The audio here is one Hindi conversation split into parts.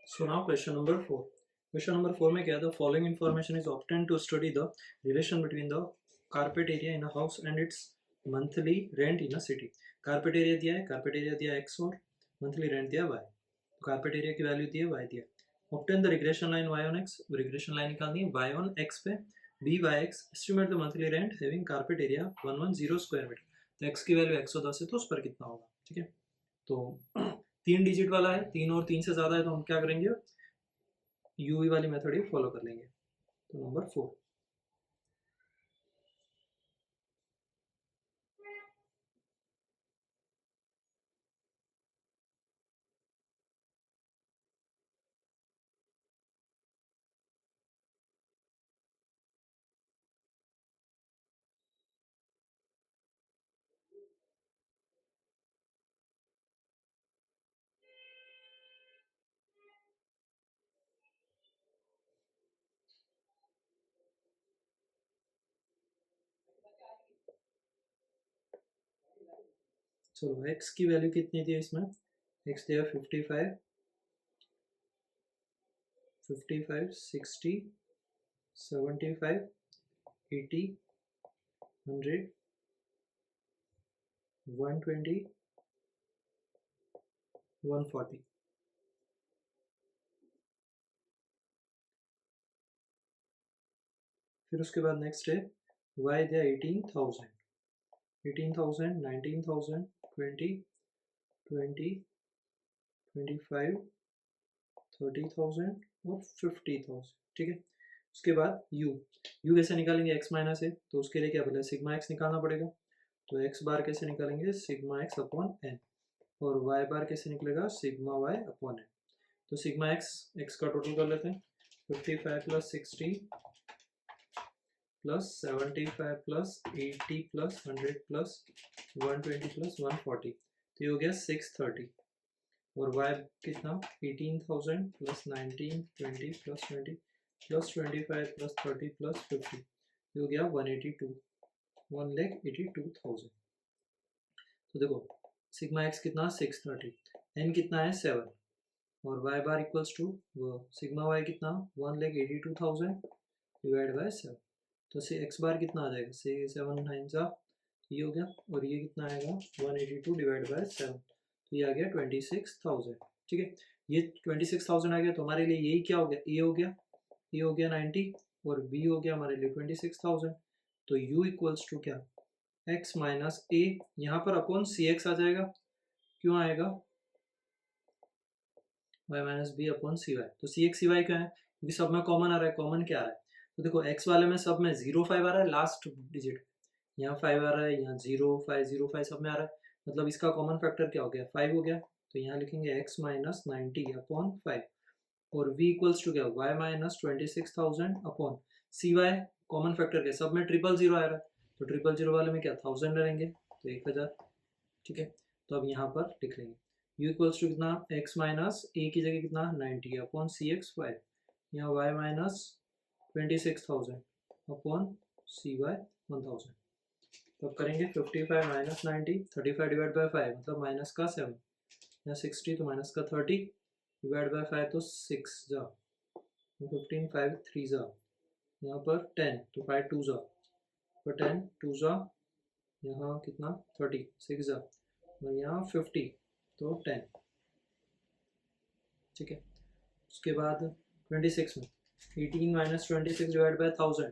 So now question number 4. Question number 4 में क्या है? The following information is obtained to study the relation between the carpet area in a house and its monthly rent in a city. Carpet area दिया है, carpet area दिया है x और monthly rent दिया है y. तो carpet area की value दी है y दिया है. Obtain the regression line y on x. Regression line निकालनी है y on x पे b by x. Estimate the monthly rent having carpet area 110 square meter. तो x की वैल्यू 110 है तो उस पर कितना होगा? ठीक है, तो 3 डिजिट वाला है, 3 और 3 से ज़्यादा है तो हम क्या करेंगे, यूवी वाली मेथड ही फॉलो कर लेंगे. तो नंबर 4. चलो एक्स की वैल्यू कितनी थी इसमें? एक्स दिया 55, 60, 75, 80, 100, 120, 140. फिर उसके बाद नेक्स्ट है वाई दिया 18,000, 19,000, 20, 25, 30,000 और 50,000. ठीक है, उसके बाद यू कैसे निकालेंगे? एक्स माइनस है तो उसके लिए क्या बोला, सिग्मा एक्स निकालना पड़ेगा. तो एक्स बार कैसे निकालेंगे? Sigma x upon n. और वाई बार कैसे निकलेगा? Sigma y upon n. तो सिग्मा एक्स, एक्स का टोटल कर लेते हैं. 55 plus 60 plus 75 plus 80 plus 100 plus 120 plus 140. तो ये हो गया 630. और y कितना? 18,000 plus 19, 20 plus 20 plus 25 plus 30 plus 50. ये हो गया 182, 1,82,000. तो देखो सिग्मा एक्स कितना? 630. एन कितना है? 7. और y bar equals to sigma y कितना? 1,82,000 डिवाइड बाय 7. तो से एक्स बार कितना आ जाएगा? से 7 9 जा, ये हो गया. और ये कितना आएगा? 182 डिवाइड बाय 7. तो ये आ गया 26,000. ठीक है, ये 26,000 आ गया तो हमारे लिए यही क्या हो गया? ए हो गया, ए हो गया 90 और बी हो गया हमारे लिए 26,000. तो u इक्वल्स टू क्या? x माइनस ए, यहाँ पर अपॉन सी एक्स आ जाएगा. क्यों आएगा? y minus b upon c Y. तो सी एक्स सी वाई क्या है? क्योंकि सब में कॉमन आ रहा है. कॉमन क्या आ रहा है? तो देखो x वाले में सब में 05 आ रहा है लास्ट डिजिट. यहाँ 5 आ रहा है, यहाँ 0505 सब में आ रहा है. मतलब इसका कॉमन फैक्टर क्या हो गया? 5 हो गया. तो यहाँ लिखेंगे x माइनस 90 अपॉन 5. और v इक्वल्स टू क्या? y minus 26,000 upon c Y. Common factor क्या? सब में 000 आ रहा है तो 000 वाले में क्या 1000 डालेंगे तो 1000. ठीक है, तो अब यहाँ पर लिख लेंगे u इक्वल्स टू कितना? x माइनस ए की जगह कितना? 90 अपॉन सी एक्स 5. यहाँ y minus 26,000 upon c Y 1000. तो अब करेंगे 55 माइनस 90, 35 डिवाइड बाय 5 मतलब माइनस का 7. यहाँ 60 तो माइनस का 30 डिवाइड बाय 5 तो 6 जा. 15 5 3 जा. यहाँ पर 10 तो 5 2 जा. पर 10 2 जा. यहाँ कितना? 30 6 जा. और यहाँ 50 तो 10. ठीक है, उसके बाद 26 में 18 माइनस 26 डिवाइड बाय 1000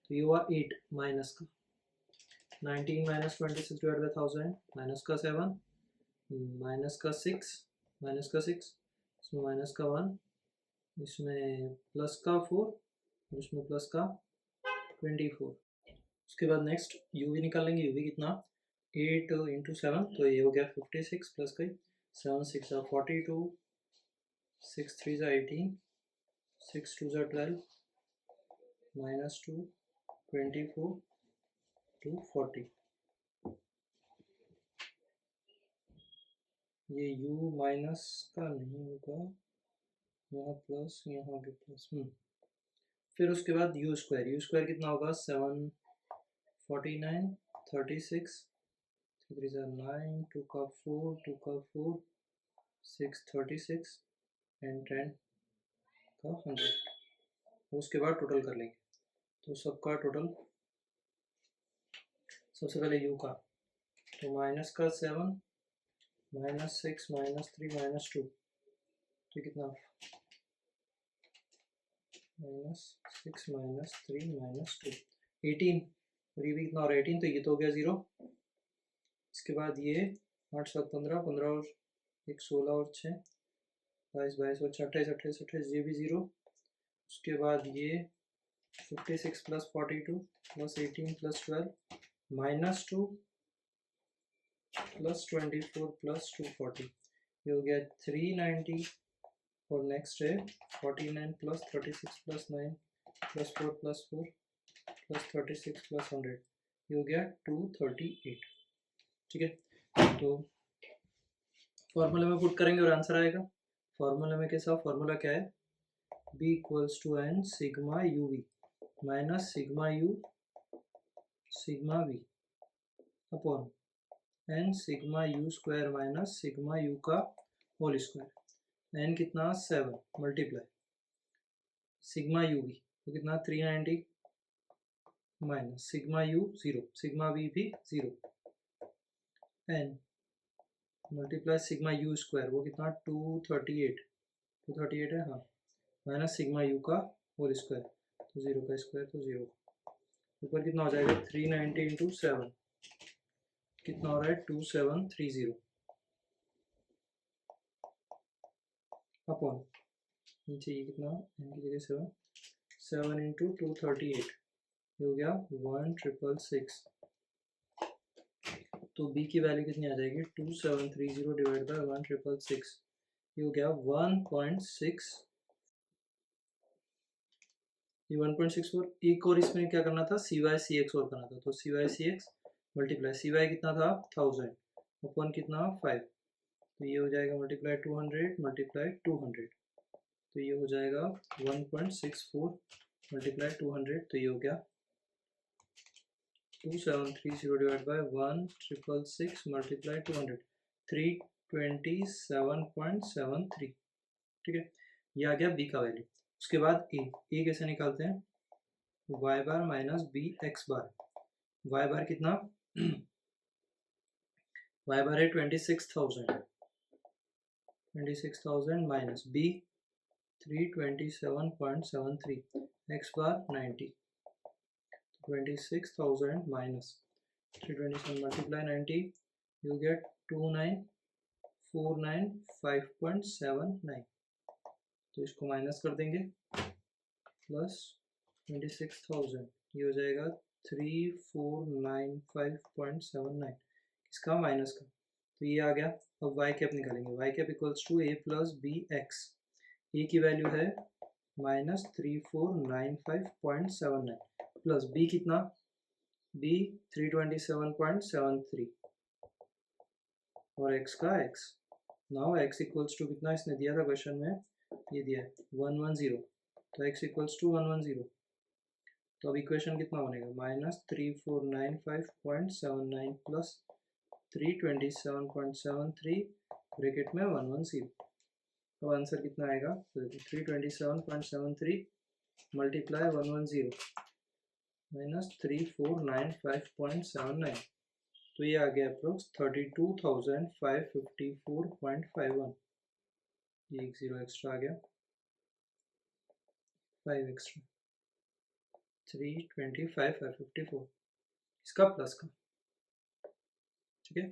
तो ये हुआ 8 माइनस का 19 माइनस 26 डिवाइड बाय 1000 माइनस का 7 माइनस का 6 माइनस का 6, इसमें माइनस का 1, इसमें प्लस का 4 और इसमें प्लस का 24. उसके बाद नेक्स्ट यू वी निकालेंगे. यू वी कितना? 8 इंटू 7 तो ये हो गया 56 प्लस का 7 6 42, 6 3 18, 6 2 12, माइनस 2 24 टू 40. ये u माइनस का नहीं होगा, यहाँ प्लस यहाँ भी प्लस. फिर उसके बाद यू स्क्वायर कितना होगा? 7 49 36 3 9 2 का 4 2 का 4 6 36 एंड 10 का 100, उसके बाद टोटल कर लेंगे। तो सबका टोटल सबसे पहले u का, तो माइनस का 7 -6 -3 -2, तो कितना -6 -3 -2 18, और ये भी कितना और 18, तो ये तो हो गया 0। इसके बाद ये 8 7 15 15 और 1 16 और 6 22 22 और 28 28 28, ये भी 0। उसके बाद ये 56 + 42 + 18 + 12 -2 + 24 + 240, ये हो गया 390। और नेक्स्ट है 49 + 36 + 9 + 4 + 4 + 36 + 100, ये हो गया 238। ठीक है, तो फॉर्मूले में पुट करेंगे और आंसर आएगा। फॉर्मूले में कैसा, फॉर्मूला क्या है, b = n sigma uv minus sigma u sigma v upon n sigma u² minus sigma u का होल स्क्वायर। n कितना 7 मल्टीप्लाई सिग्मा u v, तो कितना 390 minus sigma u 0 sigma v भी 0, n मल्टीप्लाई सिग्मा u², वो कितना 238 है, हाँ, माइनस सिग्मा u का होल स्क्वायर, तो 0 का स्क्वायर तो 0। ऊपर कितना हो जाएगा 390 × 7, कितना हो रहा है 2730 अपॉन नीचे ये कितना n की जगह 7 × 238, ये हो गया 1666। तो b की वैल्यू कितनी आ जाएगी 2730 डिवाइड बाय 1666, ये हो गया 1.6, ये 1.64। एक और इसमें क्या करना था, CY/CX और करना था, तो CY/CX मल्टीप्लाई CY कितना था 1000 अपन कितना 5, तो ये हो जाएगा मल्टीप्लाई 200 मल्टीप्लाई 200, तो ये हो जाएगा 1.64 मल्टीप्लाई 200, तो ये हो गया 2730 डिवाइड बाय 1666 मल्टीप्लाई 200, 327.73। ठीक है, ये आ गया b का वैल्यू। उसके बाद a कैसे निकालते हैं, y bar minus b x बार। y बार कितना y बार है 26,000 minus b 327.73, x bar 90, 26,000 minus 327 multiply 90, you get 29495.79, तो इसको माइनस कर देंगे प्लस 26,000, ये हो जाएगा 3495.79, इसका माइनस का, तो ये आ गया। अब y कैप निकालेंगे, y cap equals to a plus b x, a की वैल्यू है -3495.79 प्लस b कितना, b 327.73 और x का x। Now x equals to कितना इसने दिया था क्वेश्चन में, ये दिया है 110, तो x इक्वल्स टू 110, तो अब इक्वेशन कितना बनेगा -3495.79 प्लस 327.73 ब्रैकेट में 110, तो आंसर कितना आएगा, 327.73 मल्टीप्लाई 110 माइनस 3495.79, तो ये आ गया अप्रोक्स 32,554.51, ये एक 0 एक्स्ट्रा आ गया, 5 एक्स्ट्रा 325,554, इसका प्लस का। ठीक है,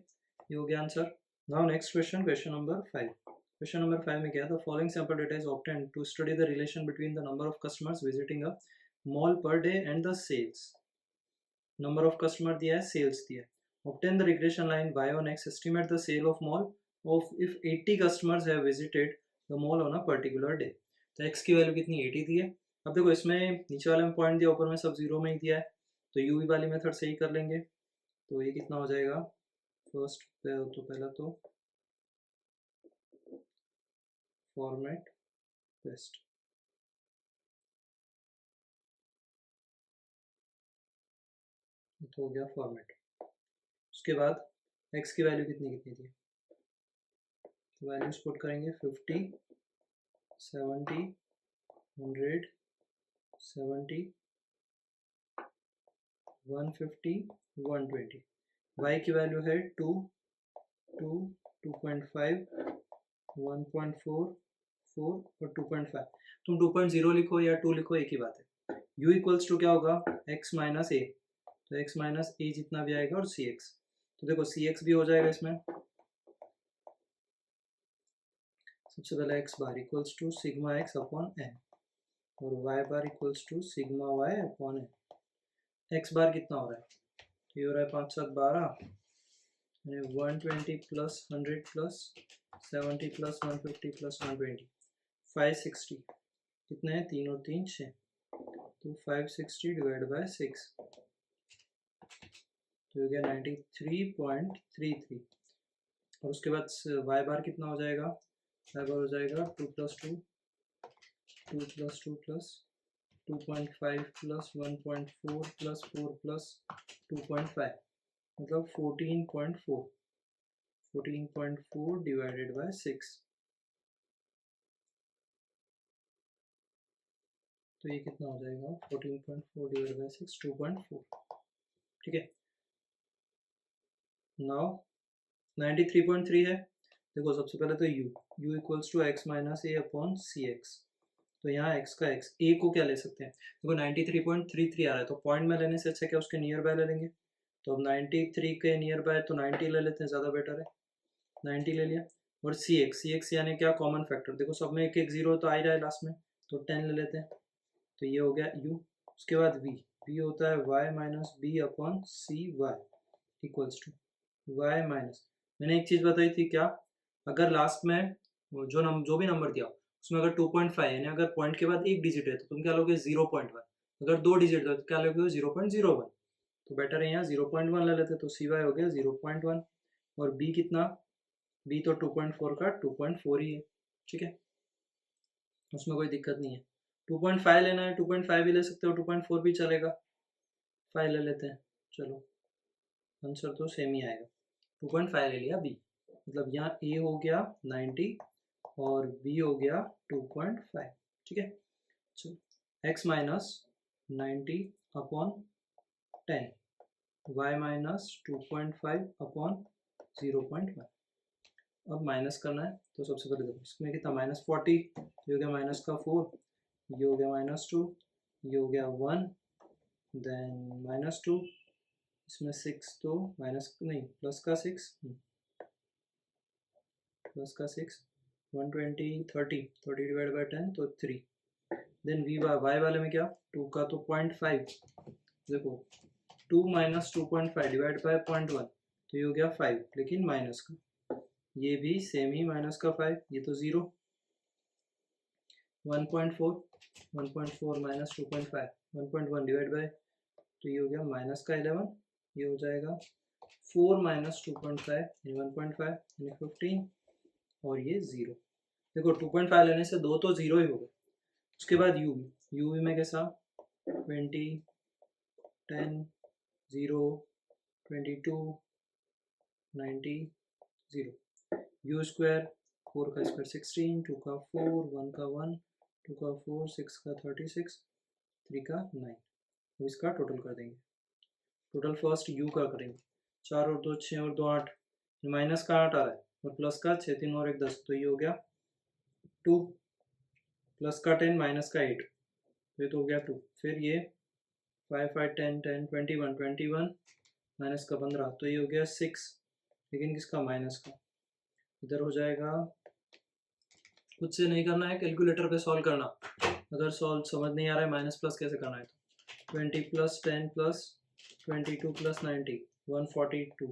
ये हो गया answer. Now next question, question number 5। Question number 5 में क्या था, following sample data is obtained to study the relation between the number of customers visiting a mall per day and the sales. Number of customer दिया है, सेल्स दिया है। Obtain the regression line y on x, estimate the sale of mall of if 80 customers have visited the mall on a particular day. तो x की वैल्यू कितनी 80 दी है। अब देखो इसमें नीचे वाले में पॉइंट दिया, ऊपर में सब जीरो में ही दिया है, तो यूवी वाली मेथड से ही कर लेंगे। तो ये कितना हो जाएगा, फर्स्ट तो पहला तो फॉर्मेट बेस्ट, तो हो गया फॉर्मेट। उसके बाद x की वैल्यू कितनी कितनी थी, तो वैल्यूज पुट करेंगे 50 70 100, 70, 150, 120। y की वैल्यू है 2, 2, 2.5, 1.4, 4 और 2.5। तुम 2.0 लिखो या 2 लिखो, एक ही बात है। u इक्वल्स टू क्या होगा, x माइनस ए, तो x माइनस ए जितना भी आएगा और cx। तो देखो cx भी हो जाएगा इसमें। सबसे पहले x bar equals to sigma x upon n और y bar equals to sigma y upon n। x bar कितना हो रहा है, तो ये हो रहा है 5 7 12, 120 प्लस 100 प्लस 70 प्लस 150 प्लस 120, 560। कितने हैं, 3 और 3 6, तो 560 डिवाइड बाय 6, तो हो गया 93.33। और उसके बाद y बार कितना हो जाएगा, y बार हो जाएगा 2 plus 2, 2 plus 2 plus 2.5 plus 1.4 plus 4 plus 2.5, मतलब 14.4, 14.4 डिवाइडेड बाय 6, तो ये कितना हो जाएगा, 14.4 डिवाइडेड बाय 6, 2.4। ठीक है, नाउ 93.3 है। देखो सबसे पहले तो u equals to x minus a upon c x. तो यहाँ x का x, a को क्या ले सकते हैं, देखो 93.33 आ रहा है, तो पॉइंट में लेने से अच्छा क्या उसके नियर बाय ले लेंगे। तो अब 93 के नियर बाय तो 90 ले लेते हैं, ज़्यादा बेटर है। 90 ले लिया, और सी एक्स यानी क्या, कॉमन फैक्टर। देखो सब में एक एक जीरो तो आ ही रहा है लास्ट में, तो 10 ले लेते हैं, तो ये हो गया u। उसके बाद v होता है y minus b upon c y equals to y minus, मैंने एक चीज़ बताई थी क्या, अगर लास्ट में जो भी नंबर दिया उसमें अगर 2.5 यानी अगर पॉइंट के बाद एक डिजिट है तो तुम क्या लोगे 0.1, अगर 2 डिजिट है तो क्या लोगे 0.01, तो बेटर है यहाँ 0.1 ले लेते, तो सी वाई हो गया 0.1। और b कितना, b तो 2.4 का 2.4 ही है। ठीक है, उसमें कोई दिक्कत नहीं है। 2.5 लेना है 2.5 भी ले सकते हो, 2.4 भी चलेगा, 5 ले लेते हैं। चलो आंसर तो सेम ही आएगा, 2.5 ले लिया b, मतलब यहाँ a हो गया 90 और b हो गया 2.5। ठीक है, चलो x minus 90 upon 10, y minus 2.5 upon 0.1। अब माइनस करना है, तो सबसे पहले देखो इसमें कितना -40, ये हो गया माइनस का 4, ये हो गया -2, ये हो गया 1, देन -2, इसमें 6 तो माइनस नहीं प्लस का 6, प्लस का 6, 120 30 डिवाइड बाई 10 तो 3। देन वी वाई वाले में क्या, 2 का तो 0.5, देखो 2 माइनस 2.5 डिवाइड बाई 0.1, तो ये हो गया 5, लेकिन माइनस का, ये भी सेम ही माइनस का 5, ये तो 0, 1.4, 1.4 माइनस 2.5, 1.1 डिवाइड बाई, तो ये हो गया माइनस का 11, ये हो जाएगा 4 माइनस 2.5 यानी 1.5 यानी 15, और ये 0। देखो 2.5 लेने से दो तो 0 ही हो गए। उसके बाद यू में कैसा 20, 10, 0, 22, 90, 0, यू स्क्वायर 4 का स्क्वायर 16, 2 का 4, 1 का 1, 2 का 4, 6 का 36, 3 का 9। तो इसका टोटल कर देंगे, टोटल फर्स्ट यू का करेंगे, 4 और 2 6 और 2 8, माइनस का 8 आ रहा है और प्लस का 6 3 और 1 10, तो ये हो गया 2, प्लस का 10 माइनस का 8, तो ये तो हो गया 2। फिर ये 5 5 10 10 21 21 माइनस का 15, तो ये हो गया 6, लेकिन किसका, माइनस का। इधर हो जाएगा, खुद से नहीं करना है, कैलकुलेटर पे सॉल्व करना, अगर सॉल्व समझ नहीं आ रहा है माइनस प्लस कैसे करना है, तो 20 plus 10 plus 22 plus 90 142,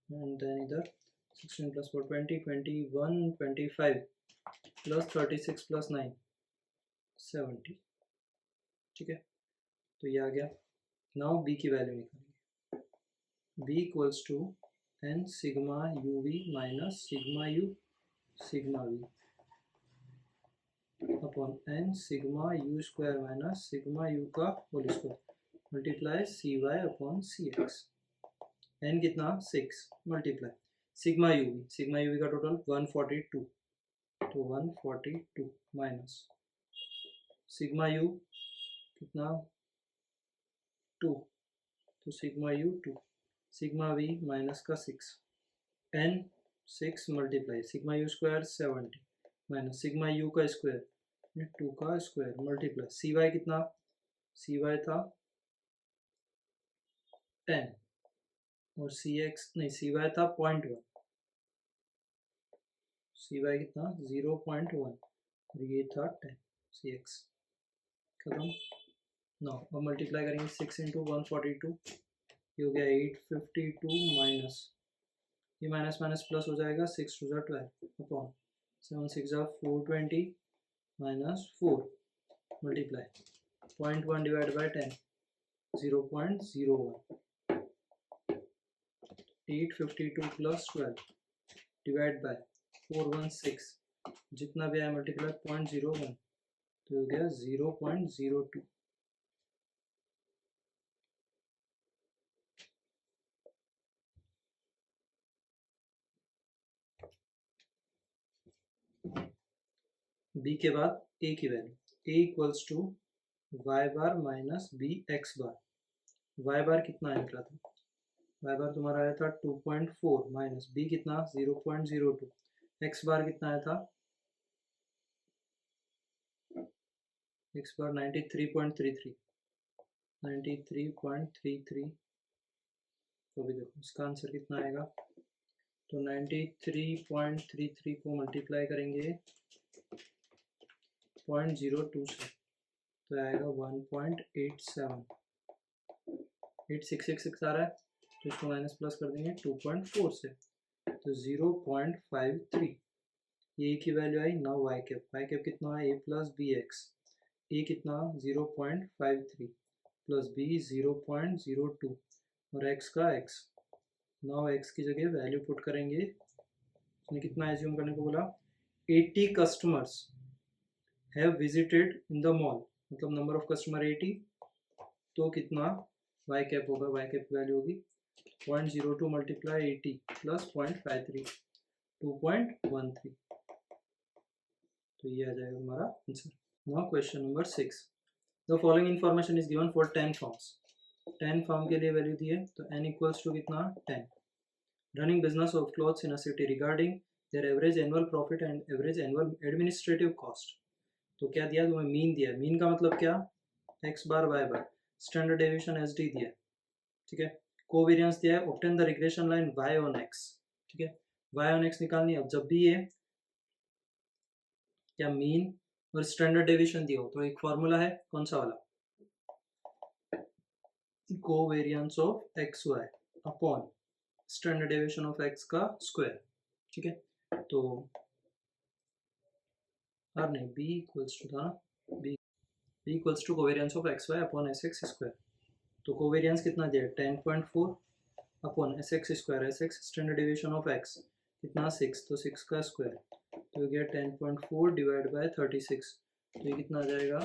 and then इधर 16 प्लस 4 20 21 25 प्लस 36 प्लस 9 70। ठीक है, तो ये आ गया। नाउ बी की वैल्यू निकालेंगे, b equals to n sigma u v minus sigma u sigma v upon n sigma u square minus sigma u का whole square multiply c y upon c x. N कितना 6 मल्टीप्लाई सिग्मा यू वी का टोटल 142, तो 142 माइनस सिग्मा यू कितना 2, तो sigma u 2, sigma v minus का 6, n 6 multiply sigma u square 70 minus sigma u का स्क्वायर 2 का स्क्वायर मल्टीप्लाई सी वाई कितना, सी वाई था 10 और सी एक्स नहीं सी वाई था 0.1, सी वाई कितना 0.1 और ये था 10 सी एक्स खत्म। नौ अब मल्टीप्लाई करेंगे 6 इंटू 142, ये हो गया 852 माइनस ये माइनस माइनस प्लस हो जाएगा 6 to 12 upon 7 6 420 minus 4 multiply 0.1 divide by 10 0.01 852 plus 12 divide by 416 जितना भी आया मल्टीप्लाई 0.01 तो हो गया 0.02। बी के बाद ए की value a equals to y bar minus b x bar, y bar कितना निकला था, वाई बार तुम्हारा आया था 2.4 माइनस बी कितना 0.02, एक्स बार कितना आया था, एक्स बार 93.33 तो भी देखो इसका आंसर कितना आएगा, तो 93.33 को मल्टीप्लाई करेंगे 0.02 से तो आएगा 1.87, 8666 आ रहा है तो इसको माइनस प्लस कर देंगे 2.4 से तो 0.53, ये की वैल्यू आई। ना वाई कैप कितना है ए प्लस बी एक्स, ए कितना 0.53 प्लस बी 0.02 और एक्स का एक्स, नाउ एक्स की जगह वैल्यू पुट करेंगे, उसने कितना एज्यूम करने को बोला 80 customers have visited in the mall, मतलब नंबर ऑफ कस्टमर 80, तो कितना वाई कैप होगा, वाई कैप की वैल्यू होगी 0.02 मल्टीप्लाई 80 प्लस 0.53 2.13, तो ये आ जाएगा हमारा answer. Now question number 6, the following information is given for 10 forms, 10 form के लिए वैल्यू दी है तो n इक्वल्स टू कितना 10, running business of clothes in a city regarding their average annual profit and average annual administrative cost, तो क्या दिया तुम्हें मीन दिया, मीन का मतलब क्या x bar y bar, standard deviation s d दिया है, ठीक है, कोवेरियंस दिया है, obtain the regression line y on x, ठीक है, वाई ऑन एक्स निकालनी है। अब जब भी ये क्या मीन और स्टैंडर्ड डेविएशन दिया हो तो एक फॉर्मूला है कौन सा वाला, covariance of x y upon standard deviation of x का स्क्वायर, ठीक है, तो नहीं बी इक्वल्स टू था b equals to covariance of x y upon s x square, तो कोवेरियंस कितना दिया 10.4 upon s x square, s x standard deviation of x कितना 6 तो 6 का स्क्वायर तो गया 10.4 डिवाइड बाय 36 तो ये कितना आ जाएगा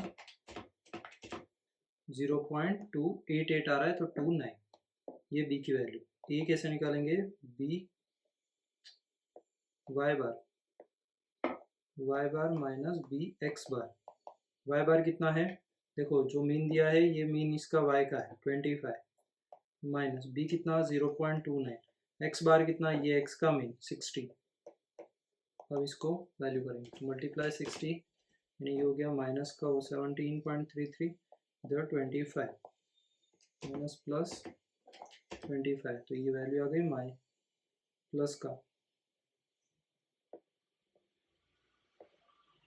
0.288 आ रहा है तो 29, ये बी की वैल्यू। ए कैसे निकालेंगे, B Y bar minus b x bar, y bar कितना है देखो जो मीन दिया है ये मीन इसका वाई का है 25 माइनस बी कितना 0.29, एक्स बार कितना ये एक्स का मीन 60, अब इसको वैल्यू करेंगे मल्टीप्लाई 60 यानी ये हो गया माइनस का वो 17.33 इधर 25 माइनस प्लस 25 तो ये वैल्यू आ गई माई प्लस का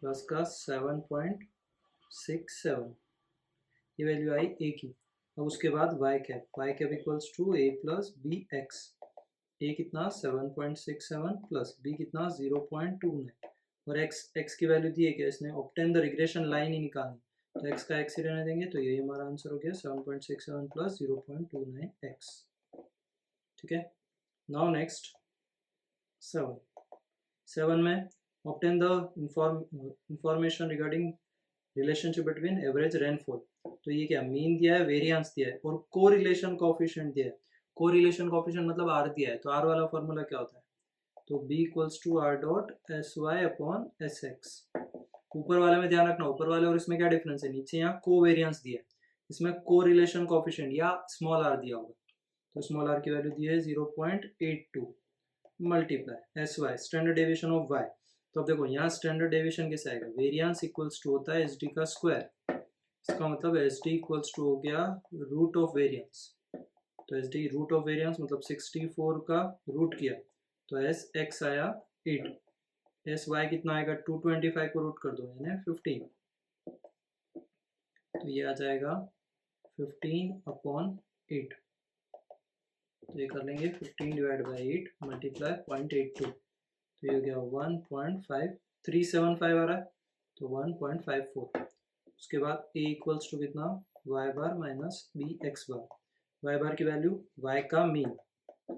7.67, ये वैल्यू आई ए की। अब उसके बाद y cap equals to a plus b x, a कितना 7.67 प्लस बी कितना 0.29 और एक्स की वैल्यू दी है कि इसने ऑब्टेन द रिग्रेशन लाइन ही निकालनी तो एक्स का एक्स ही रहने देंगे तो यही हमारा आंसर हो गया 7.67 प्लस 0.29 एक्स, ठीक है। नाउ नेक्स्ट 7 में obtain the information regarding relationship between average rainfall, तो ये क्या मीन दिया है वेरिएंस दिया है और कोरिलेशन कोएफिशिएंट दिया है, कोरिलेशन कोएफिशिएंट मतलब आर दिया है तो आर वाला फॉर्मूला क्या होता है तो b equals to r dot s y upon s x, ऊपर वाले में ध्यान रखना, ऊपर वाले और इसमें क्या डिफरेंस है, नीचे यहाँ कोवेरियंस दिया है, इसमें कोरिलेशन कोएफिशिएंट या स्मॉल आर दिया होगा, तो स्मॉल आर की वैल्यू दी है 0.82 multiply s y standard deviation of y. तो अब देखो यहाँ स्टैंडर्ड डेविएशन कैसे आएगा, वेरियंस इक्वल्स टू होता है एस डी का स्क्वायर, इसका मतलब एस डी इक्वल्स टू हो गया रूट ऑफ वेरियंस, तो s d root of variance मतलब 64 का रूट किया तो एस एक्स आया 8, एस वाई कितना आएगा 225 को रूट कर दो यानी 15, तो ये आ जाएगा 15/8, तो ये कर लेंगे 15 डिवाइड बाई 8 मल्टीप्लाई 0.82, तो ये हो गया 1.5375 आ रहा है, तो 1.54। उसके बाद a इक्वल्स टू कितना y bar minus b x बार, y बार की वैल्यू y का मीन a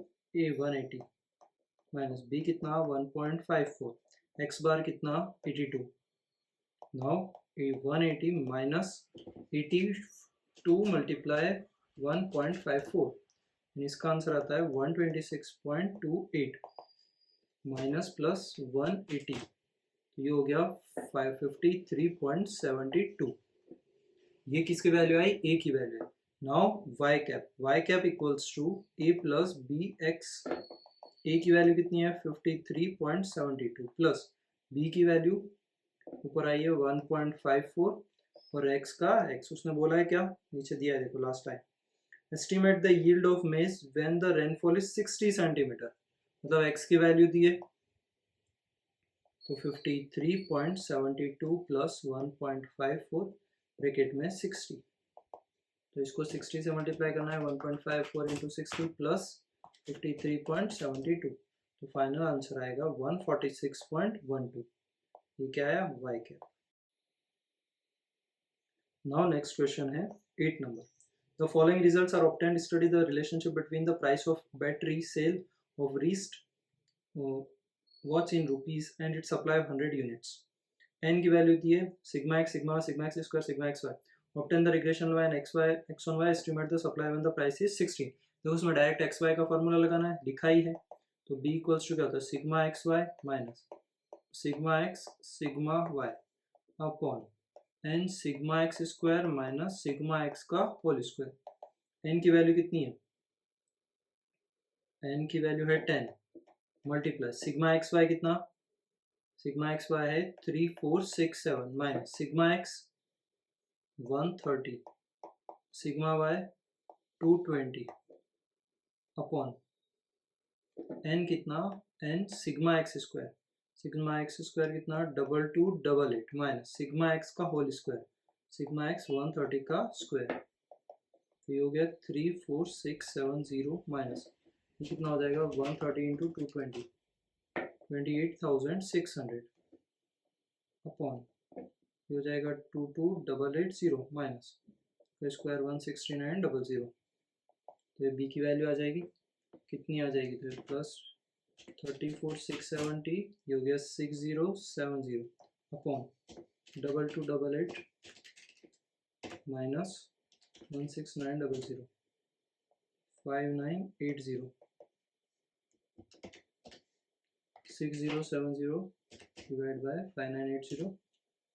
180 माइनस b कितना 1.54, x बार कितना 82, नाउ a 180 माइनस 82 मल्टीप्लाई 1.54, इसका आंसर आता है 126.28 माइनस प्लस 180, तो ये हो गया 553.72, ये किसकी वैल्यू आई, ए की वैल्यू है। Now y cap equals to a plus b x, a की वैल्यू कितनी है 53.72 प्लस बी की वैल्यू ऊपर आई है 1.54 और एक्स का एक्स उसने बोला है क्या, नीचे दिया है देखो last time, estimate the yield of मेज when the rainfall is 60 centimetre, मतलब एक्स की वैल्यू दी है तो 53.72 प्लस 1.54 ब्रैकेट में 60, तो इसको 60 से मल्टीप्लाई करना है 1.54 इंटू 60 प्लस 53.72, तो फाइनल आंसर आएगा 146.12, ये क्या आया y cap. Now next question है 8 number, the following results are obtained, study the relationship between the price of battery cell of wrist watch in rupees and it supply of 100 units, n की वैल्यू दी है sigma x x square sigma x y, obtain the regression line x on y, estimate the supply when the price is 16, तो उसमें डायरेक्ट एक्स वाई का फॉर्मूला लगाना है, लिखा ही है, तो बी इक्वल्स टू क्या होता है sigma x y minus sigma x sigma y upon n sigma x square minus sigma x का होल स्क्वायर, एन की वैल्यू कितनी है, एन की वैल्यू है 10 मल्टीप्लस सिग्मा एक्स वाई कितना, सिग्मा एक्स वाई है 3467 minus sigma x 130 sigma y 220 upon n कितना, एन सिग्मा एक्स स्क्वायर कितना 2288 माइनस सिग्मा एक्स का होल स्क्वायर, सिग्मा एक्स 130 का स्क्वायर, तो ये हो गया 34670 माइनस ये कितना हो जाएगा 130 इंटू 220 28,600 अपॉन ये हो जाएगा 22880 माइनस स्क्वायर 16900, तो ये बी की वैल्यू आ जाएगी कितनी आ जाएगी, तो प्लस 34670, ये हो गया 6070 अपॉन 2288 माइनस 16900 5980 6070 डिवाइड बाय 5980,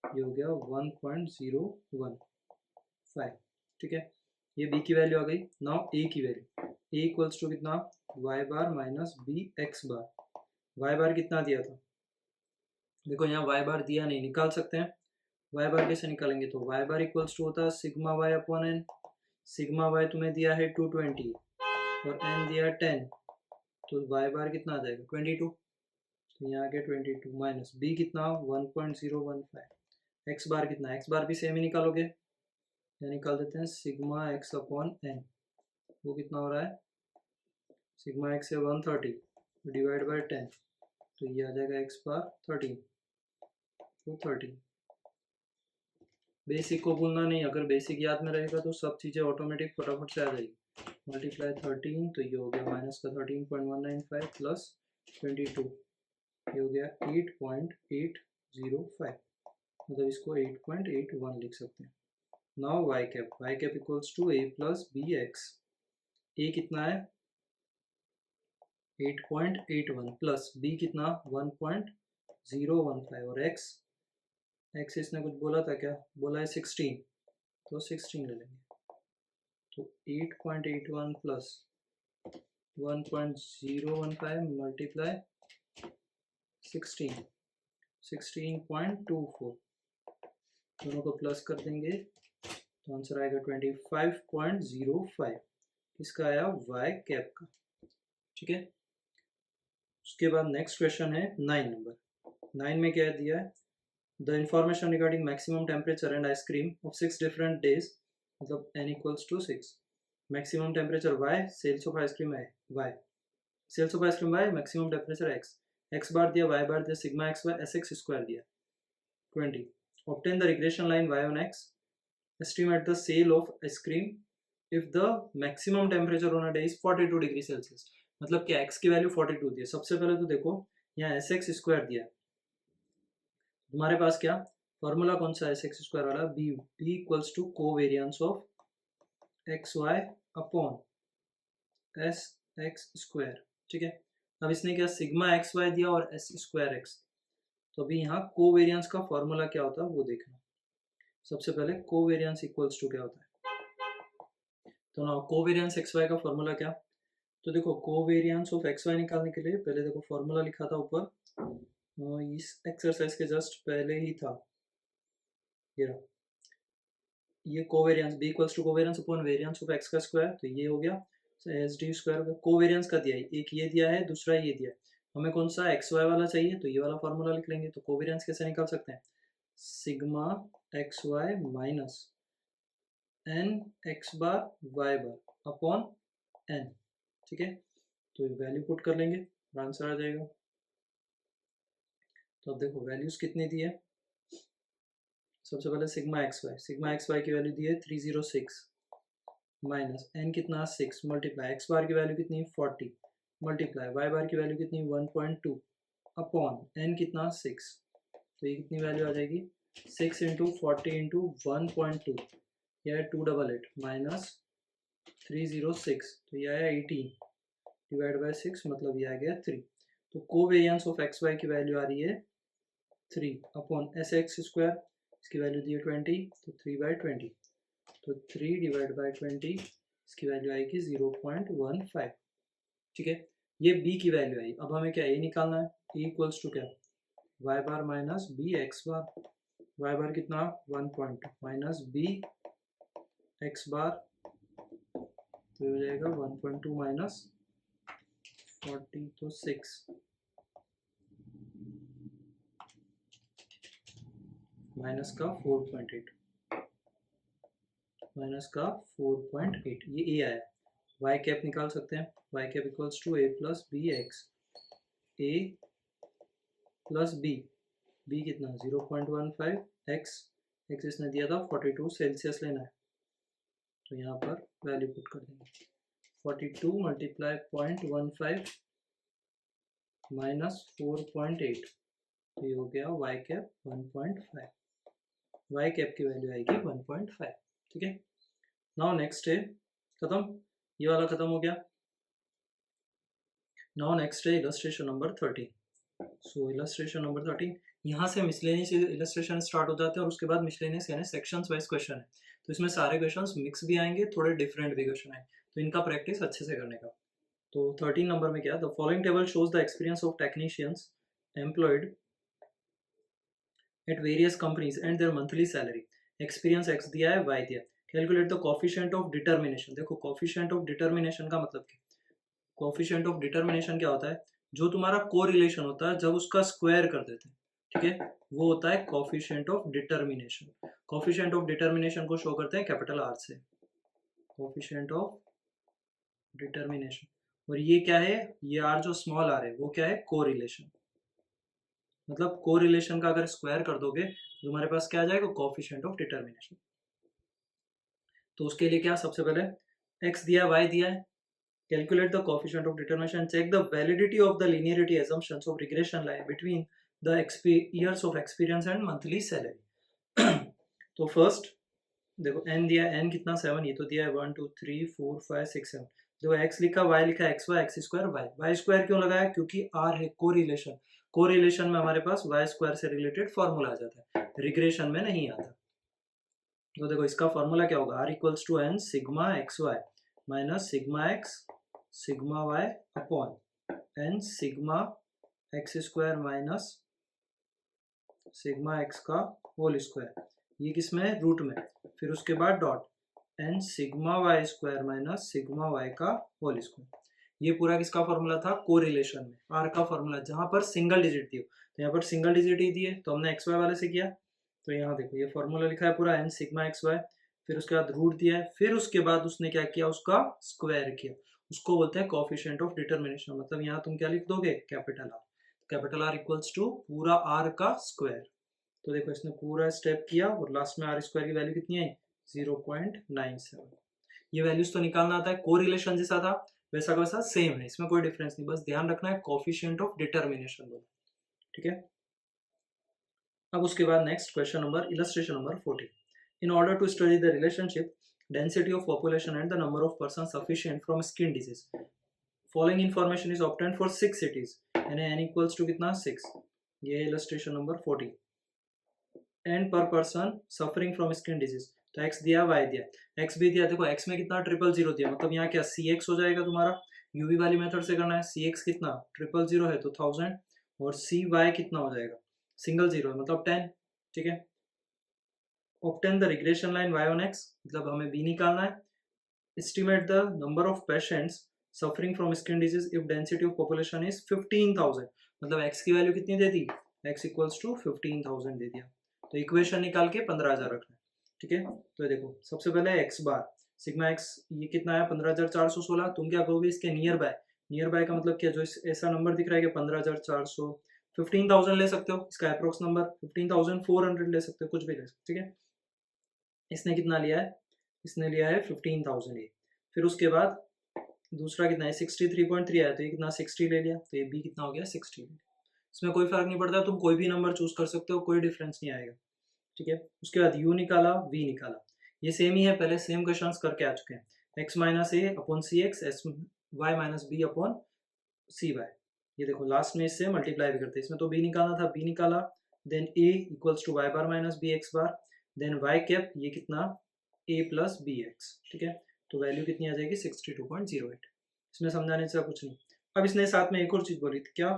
ये हो गया 1.015, ठीक है, ये बी की वैल्यू आ गई। नाउ ए की वैल्यू, ए इक्वल्स टू कितना Y bar minus b x bar, y bar कितना दिया था, देखो यहाँ वाई बार दिया नहीं, निकाल सकते हैं, वाई बार कैसे निकालेंगे, तो वाई बार इक्वल्स टू होता है sigma y upon n, sigma y तुम्हें दिया है 220 और एन दिया 10, तो वाई बार कितना आ जाएगा 22, तो यहाँ के 22 माइनस बी कितना 1.015, एक्स बार कितना, एक्स बार भी सेम ही निकालोगे, या निकाल देते हैं सिग्मा एक्स अपॉन एन, वो कितना हो रहा है सिग्मा एक्स है 130 डिवाइड बाय 10, तो ये आ जाएगा एक्स बार 13, तो 13, बेसिक को भूलना नहीं, अगर बेसिक याद में रहेगा तो सब चीज़ें ऑटोमेटिक फटाफट से आ जाएगी, मल्टीप्लाई 13, तो ये हो गया माइनस का 13.195 प्लस 22, ये हो गया 8.805, मतलब इसको 8.81 लिख सकते हैं। Now y cap equals to a plus b x, a कितना है 8.81 प्लस बी कितना 1.015 और एक्स एक्सिस ने कुछ बोला था क्या, बोला है 16, तो 16 ले लेंगे। तो 8.81 प्लस 1.015 मल्टीप्लाई 16, 16.24, दोनों को प्लस कर देंगे तो आंसर आएगा 25.05। इसका आया वाई कैप का। ठीक है, उसके बाद नेक्स्ट क्वेश्चन है 9 नंबर। 9 में क्या दिया है, the information regarding maximum temperature and ice cream of 6 different days, मतलब n equals to 6, maximum temperature y, sales of ice cream है y, sales of ice cream y, maximum temperature x bar दिया, y बार दिया, sigma x bar sx square दिया। 20, obtain the regression line y on x, estimate the sale of ice cream if the maximum temperature on a day is 42 degree Celsius. मतलब क्या, x की वैल्यू 42 दी है। सबसे पहले तो देखो यहाँ sx स्क्वायर दिया है, तुम्हारे पास क्या फॉर्मूला कौन सा है sx स्क्वायर वाला, b equals to covariance of xy upon sx square. ठीक है, अब इसने क्या सिग्मा xy दिया और s स्क्वायर x, तो अभी यहाँ कोवेरियंस का फॉर्मूला क्या होता है वो देखना। सबसे पहले कोवेरियंस इक्वल्स टू क्या होता है, तो ना कोवेरियंस एक्स वाई का फॉर्मूला क्या, तो देखो कोवेरियंस ऑफ एक्स वाई निकालने के लिए पहले देखो फॉर्मूला लिखा था ऊपर, इस एक्सरसाइज के जस्ट पहले ही था ये covariance b equals to covariance upon variance of x का स्क्वायर, तो ये हो गया एस डी स्क्वायर। कोवेरियंस का दिया है, एक ये दिया है दूसरा ये दिया है, हमें कौन सा एक्स वाई वाला चाहिए, तो ये वाला फॉर्मूला लिख लेंगे। तो कोवेरियंस कैसे निकाल सकते हैं, sigma x y minus n x bar y bar upon n. ठीक है, तो वैल्यू पुट कर लेंगे, आंसर आ जाएगा। तो अब देखो वैल्यूज कितनी दी है, सबसे पहले सिग्मा एक्स वाई की वैल्यू दी है 306 माइनस एन कितना 6 मल्टीप्लाई एक्स बार की वैल्यू कितनी 40 मल्टीप्लाई वाई बार की वैल्यू कितनी 1.2 अपॉन एन कितना 6, तो ये कितनी वैल्यू आ जाएगी 6 इंटू 40 इंटू 1.2, यह है 288 माइनस 306, तो यह आया 18 डिवाइड बाय 6, मतलब ये आ गया 3। तो कोवेरियंस ऑफ एक्स वाई की वैल्यू आ रही है 3 अपॉन एस एक्स स्क्वायर, इसकी वैल्यू दी है 20, तो 3/20, तो 3 डिवाइड बाय 20, इसकी वैल्यू आएगी 0.15। ठीक है, ये b की वैल्यू आई। अब हमें क्या a निकालना है, a इक्वल्स टू क्या y bar minus b x बार, y बार कितना 1.2 माइनस b एक्स बार, तो हो जाएगा 1.2 माइनस 40, तो 6 माइनस का 4.8, माइनस का 4.8, ये ए आया। वाई कैप निकाल सकते हैं, y cap equals to a plus b x, a plus b, b कितना 0.15, एक्स इसने दिया था 42 सेल्सियस लेना है, तो यहाँ पर वैल्यू पुट कर देंगे 42 मल्टीप्लाई 0.15 माइनस 4.8, तो ये हो गया वाई कैप 1.5, वाई कैप की वैल्यू आएगी 1.5। ठीक है, नाउ नेक्स्ट है खत्म, ये वाला खत्म हो गया। नाउ नेक्स्ट है इलस्ट्रेशन नंबर 13। सो इलस्ट्रेशन नंबर 13, यहाँ से मिसलेनियस इलस्ट्रेशन स्टार्ट हो जाते हैं और उसके बाद मिसलेनियस यानी सेक्शंस वाइज क्वेश्चन है, तो इसमें सारे क्वेश्चंस मिक्स भी आएंगे, थोड़े डिफरेंट भी क्वेश्चन है, तो इनका प्रैक्टिस अच्छे से करने का। तो 13 नंबर में क्या, the following table shows the experience of technicians employed at various companies and there monthly salary. Experience x दिया है, वाई दिया, calculate the coefficient of determination. देखो कोफिशिएंट ऑफ डिटर्मिनेशन का मतलब क्या, कोफिशिएंट ऑफ डिटर्मिनेशन क्या होता है, जो तुम्हारा कोरिलेशन होता है जब उसका स्क्वायर कर देते हैं, ठीक है, वो होता है coefficient of determination. Coefficient of determination को शो करते हैं कैपिटल आर से, कोफिशिएंट ऑफ डिटर्मिनेशन, और ये क्या है, ये आर जो स्मॉल आर है वो क्या है कोरिलेशन, मतलब कोरिलेशन का अगर स्क्वायर कर दोगे तो तुम्हारे पास क्या आ जाएगा कोफिशिएंट ऑफ डिटर्मिनेशन। तो उसके लिए क्या, सबसे पहले x दिया है, y दिया है, calculate the coefficient of determination, check the validity of the linearity assumptions of regression line between the years of experience and monthly salary। तो फर्स्ट देखो n दिया है, n कितना 7, ये तो दिया है 1 2 3 4 5 6 7, जो x लिखा y लिखा x y x square y square क्यों लगाया, क्योंकि r है कोरिलेशन, कोरिलेशन में हमारे पास y स्क्वायर से रिलेटेड फॉर्मूला आ जाता है, रिग्रेशन में नहीं आता। तो देखो इसका फॉर्मूला क्या होगा, r equals to n sigma x y minus sigma x sigma y upon n sigma x square minus sigma x का होल स्क्वायर, ये किसमें, रूट में, फिर उसके बाद dot n sigma y square minus sigma y का होल स्क्वायर। ये पूरा किसका फॉर्मूला था, कोरिलेशन में r का फॉर्मूला, जहां पर सिंगल डिजिट दिए, तो यहाँ पर सिंगल डिजिट ही दिए तो हमने एक्स वाई वाले से किया। तो यहाँ देखो ये फॉर्मूला लिखा है पूरा n सिग्मा एक्स वाई, फिर उसके बाद रूट दिया है, फिर उसके बाद उसने क्या किया, उसका स्क्वायर किया, उसको बोलते हैं कोफिशिएंट ऑफ डिटर्मिनेशन। मतलब यहाँ तुम क्या लिख दोगे, कैपिटल R इक्वल्स टू पूरा r का स्क्वायर। तो देखो इसने पूरा स्टेप किया और लास्ट में r स्क्वायर की वैल्यू कितनी आई, 0.97। ये वैल्यूज तो निकालना आता है, कोरिलेशन जैसा था वैसा का वैसा सेम है, इसमें कोई डिफरेंस नहीं, बस ध्यान रखना है कोफिशिएंट ऑफ डिटर्मिनेशन बोला, ठीक है। अब उसके बाद next question number, illustration number 14। In order to study the relationship density of population and the number of person sufficient from skin disease, following information is obtained for 6 cities, यानी n इक्वल्स टू कितना 6। ये illustration number 14। And per person suffering from skin disease, तो x दिया y दिया, x भी दिया, देखो x में कितना 000 दिया, मतलब यहाँ क्या cx हो जाएगा तुम्हारा, यूवी वाली मेथड से करना है, cx कितना 000 है तो 1000, और cy कितना हो जाएगा, सिंगल जीरो है मतलब 10, ठीक है। Obtain the regression line y on x, मतलब हमें b निकालना है। Estimate the number of patients suffering from skin disease if density of population is 15,000, मतलब x की वैल्यू कितनी दे दी, x इक्वल्स टू 15,000 दे दिया, तो इक्वेशन निकाल के 15,000 रखना है, ठीक है। तो देखो सबसे पहले x बार सिग्मा x, ये कितना आया 15,416, तुम क्या कहोगे इसके नियर बाय का मतलब क्या, जो ऐसा नंबर दिख रहा है कि 15,400, 15,000 ले सकते हो, इसका अप्रोक्स नंबर 15,400 ले सकते हो, कुछ भी ले सकते हो, ठीक है। इसने कितना लिया है, इसने लिया है 15,000 ये, फिर उसके बाद दूसरा कितना है 63.3 आया, तो ये कितना 60 ले लिया, तो ये b कितना हो गया 60 ले लिया। इसमें कोई फर्क नहीं पड़ता, तुम कोई भी नंबर चूज कर सकते हो, कोई डिफरेंस नहीं आएगा, ठीक है। उसके बाद u निकाला, v निकाला, ये सेम ही है, पहले सेम क्वेश्चंस करके आ चुके हैं, x minus a upon c x, s y minus b upon c y. ये देखो लास्ट में इससे मल्टीप्लाई भी करते हैं, इसमें तो b निकालना था, b निकाला, then a equals to y bar minus b x bar, then y cap, ये कितना a प्लस बी एक्स, ठीक है। तो वैल्यू कितनी आ जाएगी 62.08। इसमें समझाने से कुछ नहीं। अब इसने साथ में एक और चीज बोली थी, क्या,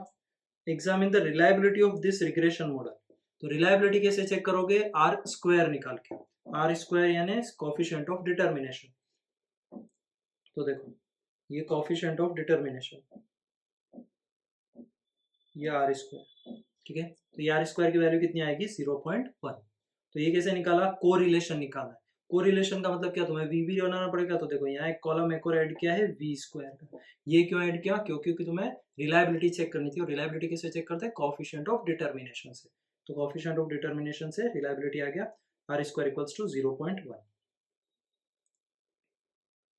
examine the reliability of this regression model. तो रिलायबिलिटी कैसे चेक करोगे, आर स्क्वायर निकाल के, आर स्क्वायर यानी कोफिशिएंट ऑफ डिटर्मिनेशन। तो देखो ये कोफिशिएंट ऑफ डिटर्मिनेशन, ये आर स्क्वायर, ठीक है। तो ये आर स्क्वायर की वैल्यू कितनी आएगी 0.1। तो ये कैसे निकाला, कोरिलेशन निकालना है। कोरिलेशन का मतलब क्या, तुम्हें वी भी बनाना पड़ेगा, तो देखो यहाँ एक कॉलम एक और ऐड किया है वी स्क्वायर का। ये क्यों ऐड किया, क्योंकि तुम्हें रिलायबिलिटी चेक करनी थी, और रिलायबिलिटी कैसे चेक करते हैं, कोफिशिएंट ऑफ डिटर्मिनेशन से। तो कोफिशिएंट ऑफ डिटर्मिनेशन से रिलायबिलिटी आ गया आर स्क्वायर इक्वल्स टू 0.1।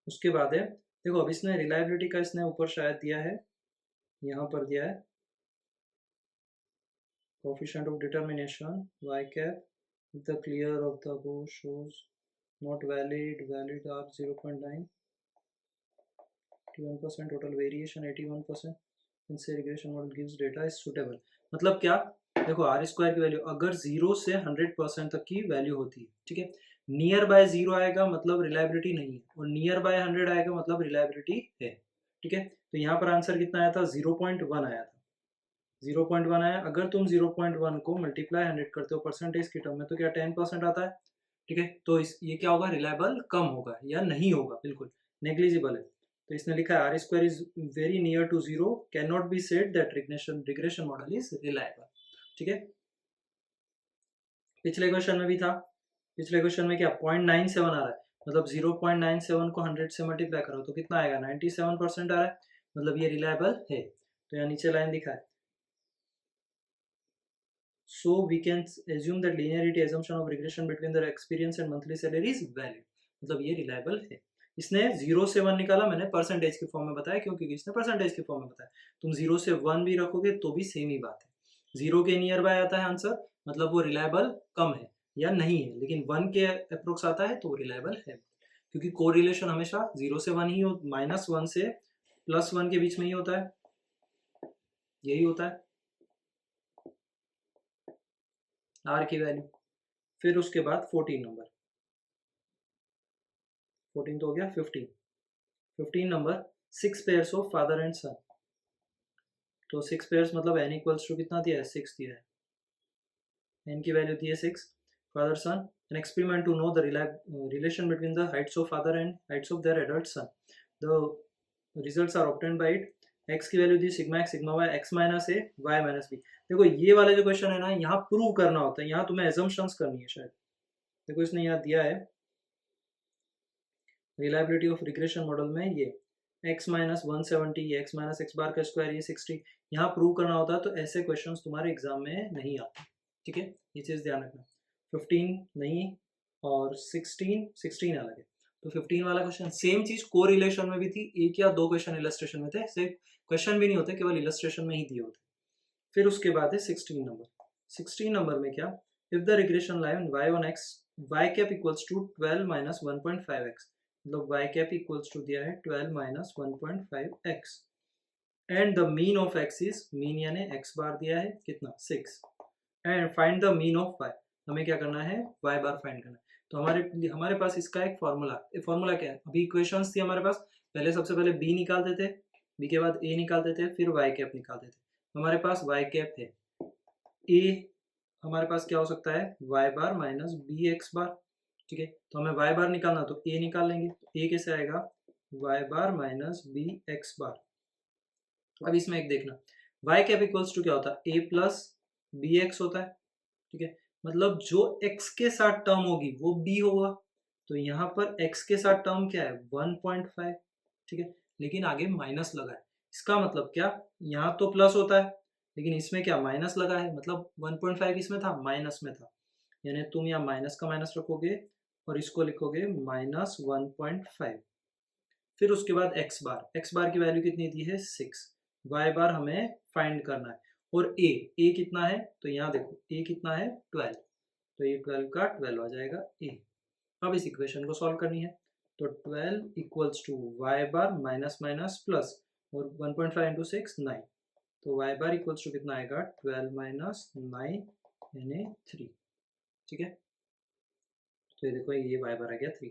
उसके बाद है, देखो अब इसने रिलायबिलिटी का इसने ऊपर शायद दिया है, यहाँ पर दिया है coefficient of determination y cap, the clear of the above shows not valid are 0.9, 81% total variation 81%, इनसे regression model gives data is suitable। मतलब क्या, देखो आर स्क्वायर की वैल्यू अगर 0 से 100% तक की वैल्यू होती है, ठीक है, नियर बाय 0 आएगा मतलब रिलायबिलिटी नहीं है, और नियर बाय 100 आएगा मतलब रिलायबिलिटी है, ठीक है। तो यहाँ पर आंसर कितना आया था 0.1 आया था, 0.1 आया। अगर तुम 0.1 को मल्टीप्लाई 100 करते हो परसेंटेज की टर्म में तो क्या 10% आता है, ठीक है। तो ये क्या होगा, रिलायबल कम होगा या नहीं होगा, बिल्कुल नेग्लिजिबल है। तो इसने लिखा है r square is very near to 0, can not be said that regression model is reliable, ठीक है। पिछले क्वेश्चन में भी था, पिछले क्वेश्चन में क्या 0.97 आ रहा है, मतलब 0.97 को 100 से मल्टीप्लाई करो तो कितना आएगा 97% आ रहा है, मतलब ये रिलायबल है। तो यहाँ नीचे लाइन दिखा है, so we can assume that linearity assumption of regression between the experience and monthly salary is valid, मतलब ये रिलायबल है। इसने 0 से 1 निकाला, मैंने परसेंटेज के फॉर्म में बताया, क्योंकि इसने परसेंटेज के फॉर्म में बताया। तुम 0 से 1 भी रखोगे तो भी सेम ही बात है, 0 के नियर बाय आता है आंसर, मतलब वो रिलायबल कम है या नहीं है, लेकिन 1 के अप्रोक्स आता है तो वो रिलायबल है। क्योंकि कोरिलेशन हमेशा 0 से 1 ही हो, -1 से +1 के बीच में ही होता है, यही होता है r की वैल्यू। फिर उसके बाद 14 नंबर, 14 तो हो गया, 15 number 6 pairs of father and son. तो 6 पेयर्स मतलब n इक्वल्स टू कितना दिया है, 6 दिया है, n की वैल्यू दी है 6, father son, an experiment to know the relation between the heights of father and heights of their adult son. The results are obtained by it. x की value the sigma x sigma y, x minus a y minus b। देखो ये वाला जो क्वेश्चन है ना, यहाँ प्रूव करना होता है, यहाँ तुम्हें एजम्पशंस करनी है शायद। देखो इसने यहाँ दिया है रिलायबिलिटी ऑफ रिग्रेशन मॉडल में ये x minus 170, x minus x bar का स्क्वायर, ये 60, यहाँ प्रूव करना होता है, तो ऐसे क्वेश्चन तुम्हारे एग्जाम में नहीं आते, ठीक है, ये चीज़ ध्यान रखना। 15 नहीं और 16 अलग है। तो 15 वाला क्वेश्चन सेम चीज को रिलेशन में भी थी, एक या दो क्वेश्चन इलस्ट्रेशन में थे, सिर्फ क्वेश्चन भी नहीं होते, केवल इलस्ट्रेशन में ही दिए होते। फिर उसके बाद है 16 नंबर। 16 नंबर में क्या, if the regression line y on x y cap equals to 12 माइनस 1.5x, मतलब y कैप इक्वल्स टू दिया है 12 माइनस 1.5x, and the mean of x is, mean यानी x बार दिया है कितना 6, and find the mean of y, हमें क्या करना है, y बार फाइंड करना है। तो हमारे पास इसका एक फॉर्मूला क्या है, अभी इक्वेशंस थी हमारे पास, पहले सबसे पहले b निकालते थे, b के बाद a निकालते थे, फिर y कैप निकालते थे। हमारे पास y कैप है, a हमारे पास क्या हो सकता है, y bar minus b x बार, ठीक है, तो हमें y बार निकालना, तो a निकाल लेंगे, तो a कैसे आएगा, y bar minus b x बार। अब इसमें एक देखना, y कैप इक्वल्स टू क्या होता है, a प्लस बी एक्स होता है, ठीक है, मतलब जो x के साथ टर्म होगी वो b होगा, तो यहाँ पर x के साथ टर्म क्या है 1.5, ठीक है, लेकिन आगे माइनस लगा है, इसका मतलब क्या, यहाँ तो प्लस होता है लेकिन इसमें क्या माइनस लगा है, मतलब 1.5 इसमें था, माइनस में था, यानी तुम यहाँ माइनस का माइनस रखोगे और इसको लिखोगे माइनस 1.5। फिर उसके बाद x बार की वैल्यू कितनी दी है 6, y बार हमें फाइंड करना है, और a कितना है, तो यहाँ देखो a कितना है 12, तो ये 12 का 12 आ जाएगा a। अब इस इक्वेशन को सॉल्व करनी है, तो 12 equals to y bar minus minus plus, और 1.5 इंटू 6 9, तो वाई बार इक्वल्स टू कितना आएगा 12 माइनस 9 यानी 3, ठीक है, तो ये देखो ये वाई बार आ गया 3।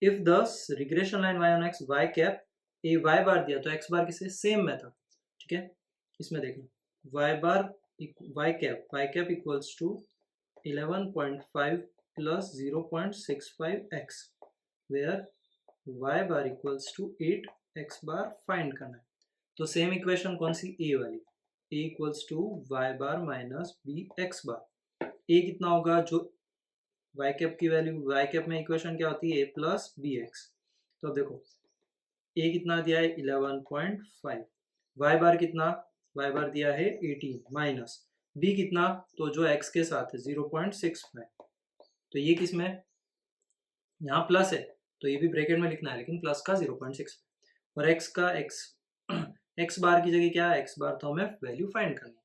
If the regression line y on x y cap a y bar दिया, तो x बार किसे, सेम मेथड, ठीक है, इसमें देखना y cap equals to 11.5 plus 0.65x, where y bar equals to 8x bar find करना है। तो सेम इक्वेशन कौन सी, a वाली, a equals to y bar minus b x bar, a कितना होगा, जो y कैप की वैल्यू, y कैप में इक्वेशन क्या होती है a प्लस बी एक्स, तो देखो a कितना दिया है 11.5, y बार कितना, y बार दिया है 18 माइनस b कितना, तो जो x के साथ है 0.65, तो ये किस में, यहाँ प्लस है तो ये भी ब्रैकेट में लिखना है, लेकिन प्लस का 0.6, और x का x बार की जगह क्या है, x बार, तो हमें वैल्यू फाइंड करनी है।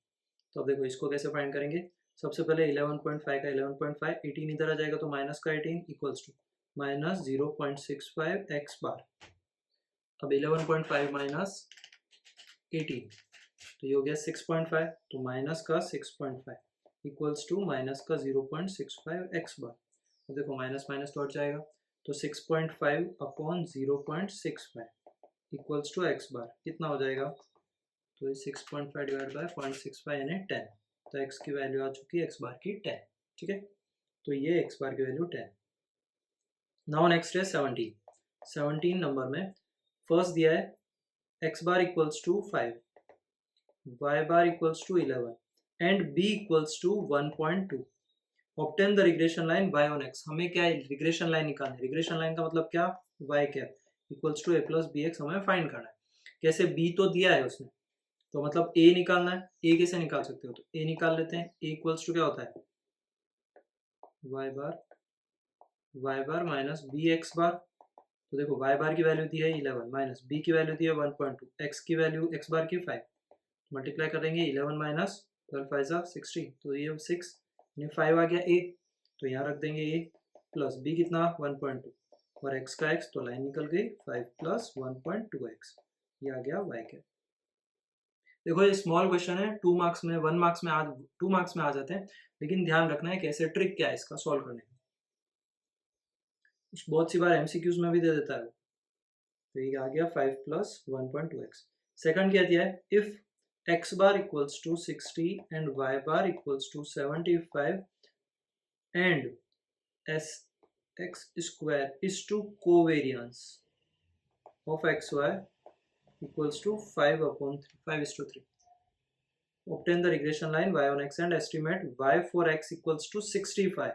तो अब देखो इसको कैसे फाइंड करेंगे, सबसे पहले 11.5 का 11.5, 18 इधर आ जाएगा, तो माइनस का 18 इक्वल्स टू माइनस 0.65 x बार। अब 11.5 माइनस 18, तो ये हो गया 6.5, तो माइनस का 6.5 इक्वल्स टू माइनस का 0.65 x बार। तो देखो माइनस माइनस तो हट जाएगा, तो 6.5 upon 0.65 equals to x bar कितना हो जाएगा, तो ये 6.5 डिवाइड बाय 0.65 यानी 10, तो x की वैल्यू आ चुकी है x बार की 10, ठीक है, तो ये x बार की वैल्यू 10। नाउ नेक्स्ट है 17 नंबर में फर्स्ट दिया है x bar equals to 5, y bar equals to 11 and b equals to 1.2, obtain the regression line y on x, हमें क्या है रिग्रेशन लाइन निकालनी है, रिग्रेशन लाइन का मतलब क्या, y cap equals to a plus b x हमें फाइंड करना है। कैसे, b तो दिया है उसने, तो मतलब a निकालना है, a कैसे निकाल सकते हो, तो a निकाल लेते हैं, a इक्वल्स टू क्या होता है y bar minus b x बार, तो देखो y बार की वैल्यू दी है 11 माइनस b की वैल्यू दी है 1.2, x की वैल्यू x बार की 5, मल्टीप्लाई कर देंगे 11 माइनस 12 5 16, तो ये 6 यानी 5 आ गया a, तो यहाँ रख देंगे a प्लस b कितना 1.2, और x का x, तो लाइन निकल गई 5 प्लस 1.2x, ये आ गया y कैप। देखो ये स्मॉल क्वेश्चन है, 2 मार्क्स में 1 मार्क्स में 2 मार्क्स में आ जाते हैं, लेकिन ध्यान रखना है कैसे ट्रिक क्या है इसका सॉल्व करने का। बहुत सी बार एमसीक्यूज में भी दे देता है। तो ये आ गया 5 प्लस 1.2x। सेकंड क्या दिया है, if x bar equals to 60 and y bar equals to 75 and x square is to covariance of xy equals to 5/3 obtain the regression line y on x and estimate y for x equals to 65।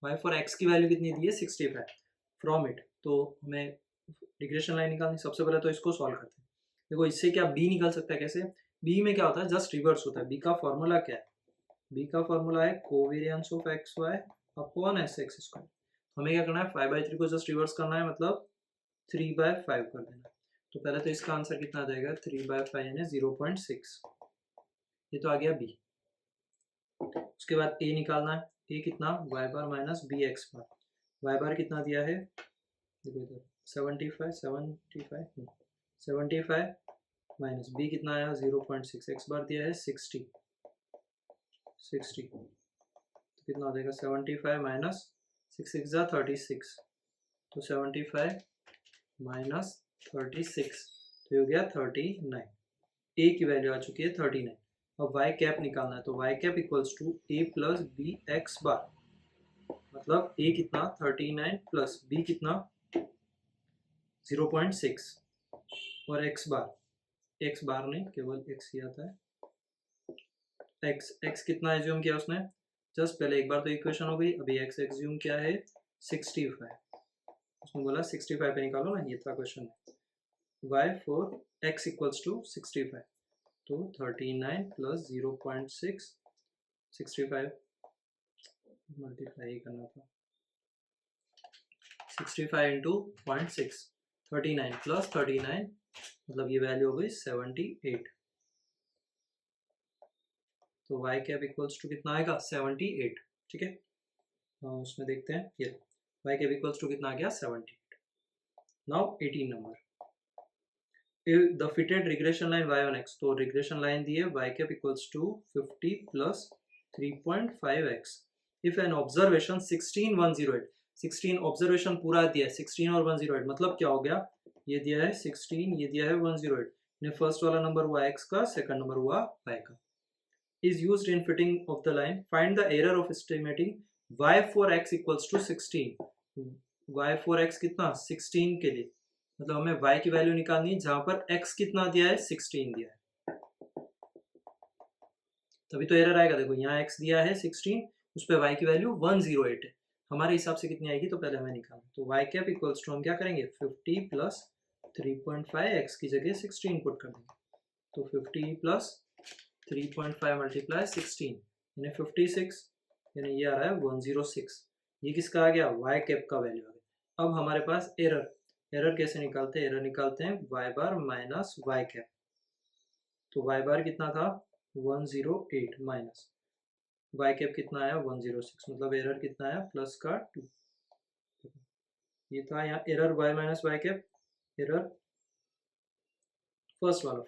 y for x की वैल्यू कितनी दी है 65 फ्रॉम इट। तो हमें रिग्रेशन लाइन निकालनी, सबसे पहले तो इसको सॉल्व करते हैं। देखो इससे क्या b निकल सकता है, कैसे, b में क्या होता है जस्ट रिवर्स होता है। b का फॉर्मूला क्या है, b का फॉर्मूला है covariance of x y upon s x square. हमें क्या करना है 5/3 को जस्ट रिवर्स करना है, मतलब 3/5 कर देना। तो पहले तो इसका आंसर कितना आ जाएगा 3/5 यानी 0.6, ये तो आ गया b। उसके बाद a निकालना है, a कितना y bar minus b x बार। y बार कितना दिया है, देखो इधर 75 माइनस b कितना आया 0.6, x बार दिया है 60 तो कितना हो जाएगा 75 माइनस 6 6 जा 36, तो 75 माइनस 36 तो हो गया 39। a की वैल्यू आ चुकी है 39। अब y कैप निकालना है, तो y cap equals to a plus b x bar, मतलब a कितना 39 प्लस b कितना 0.6 और x बार नहीं केवल x ही आता है। x कितना एज्यूम किया उसने, जस्ट पहले एक बार तो इक्वेशन हो गई, अभी x एज्यूम किया है 65, उसने बोला 65 पे निकालो ना, ये था question. y for x equals to 65, तो 39 प्लस 0.6 65 मल्टीप्लाई करना था, 65 इंटू 0.6 39 प्लस 39 मतलब ये वैल्यू हो गई 78। तो y कैप इक्वल्स टू कितना आएगा 78, ठीक है। उसमें देखते हैं ये y कैप इक्वल्स टू कितना आ गया 78। नाउ 18 नंबर, the fitted regression line y on x, तो रिग्रेशन लाइन दी है y cap equals to 50 plus 3.5x if n observation 16 observation पूरा दिया है 16 और 108, मतलब क्या हो गया, ये दिया है 16, ये दिया है 108, ने फर्स्ट वाला नंबर हुआ x का, सेकंड नंबर हुआ y का। Is used in fitting of the line, find the error of estimating y for x equals to 16। y for x कितना 16 के लिए, मतलब हमें y की वैल्यू निकालनी है जहां पर x कितना दिया है 16 दिया है, तभी तो एरर आएगा। देखो यहाँ x दिया है 16, उस पर y की वैल्यू 108 है, हमारे हिसाब से कितनी आएगी, तो पहले हमें निकालना। तो y कैप इक्वल्स टू हम क्या करेंगे 50 प्लस 3.5 x की जगह 16 पुट कर देंगे, तो 50 प्लस 3.5 मल्टीप्लाई 16 यानी 56, यानी ये आ रहा है 106। ये किसका आ गया y कैप का वैल्यू आ गया। अब हमारे पास एरर कैसे निकालते हैं, एरर निकालते हैं y bar minus y cap. तो y बार कितना था 108 माइनस y कैप कितना आया 106, मतलब एरर कितना आया प्लस का 2। ये था यहाँ error y minus y cap, error first वाला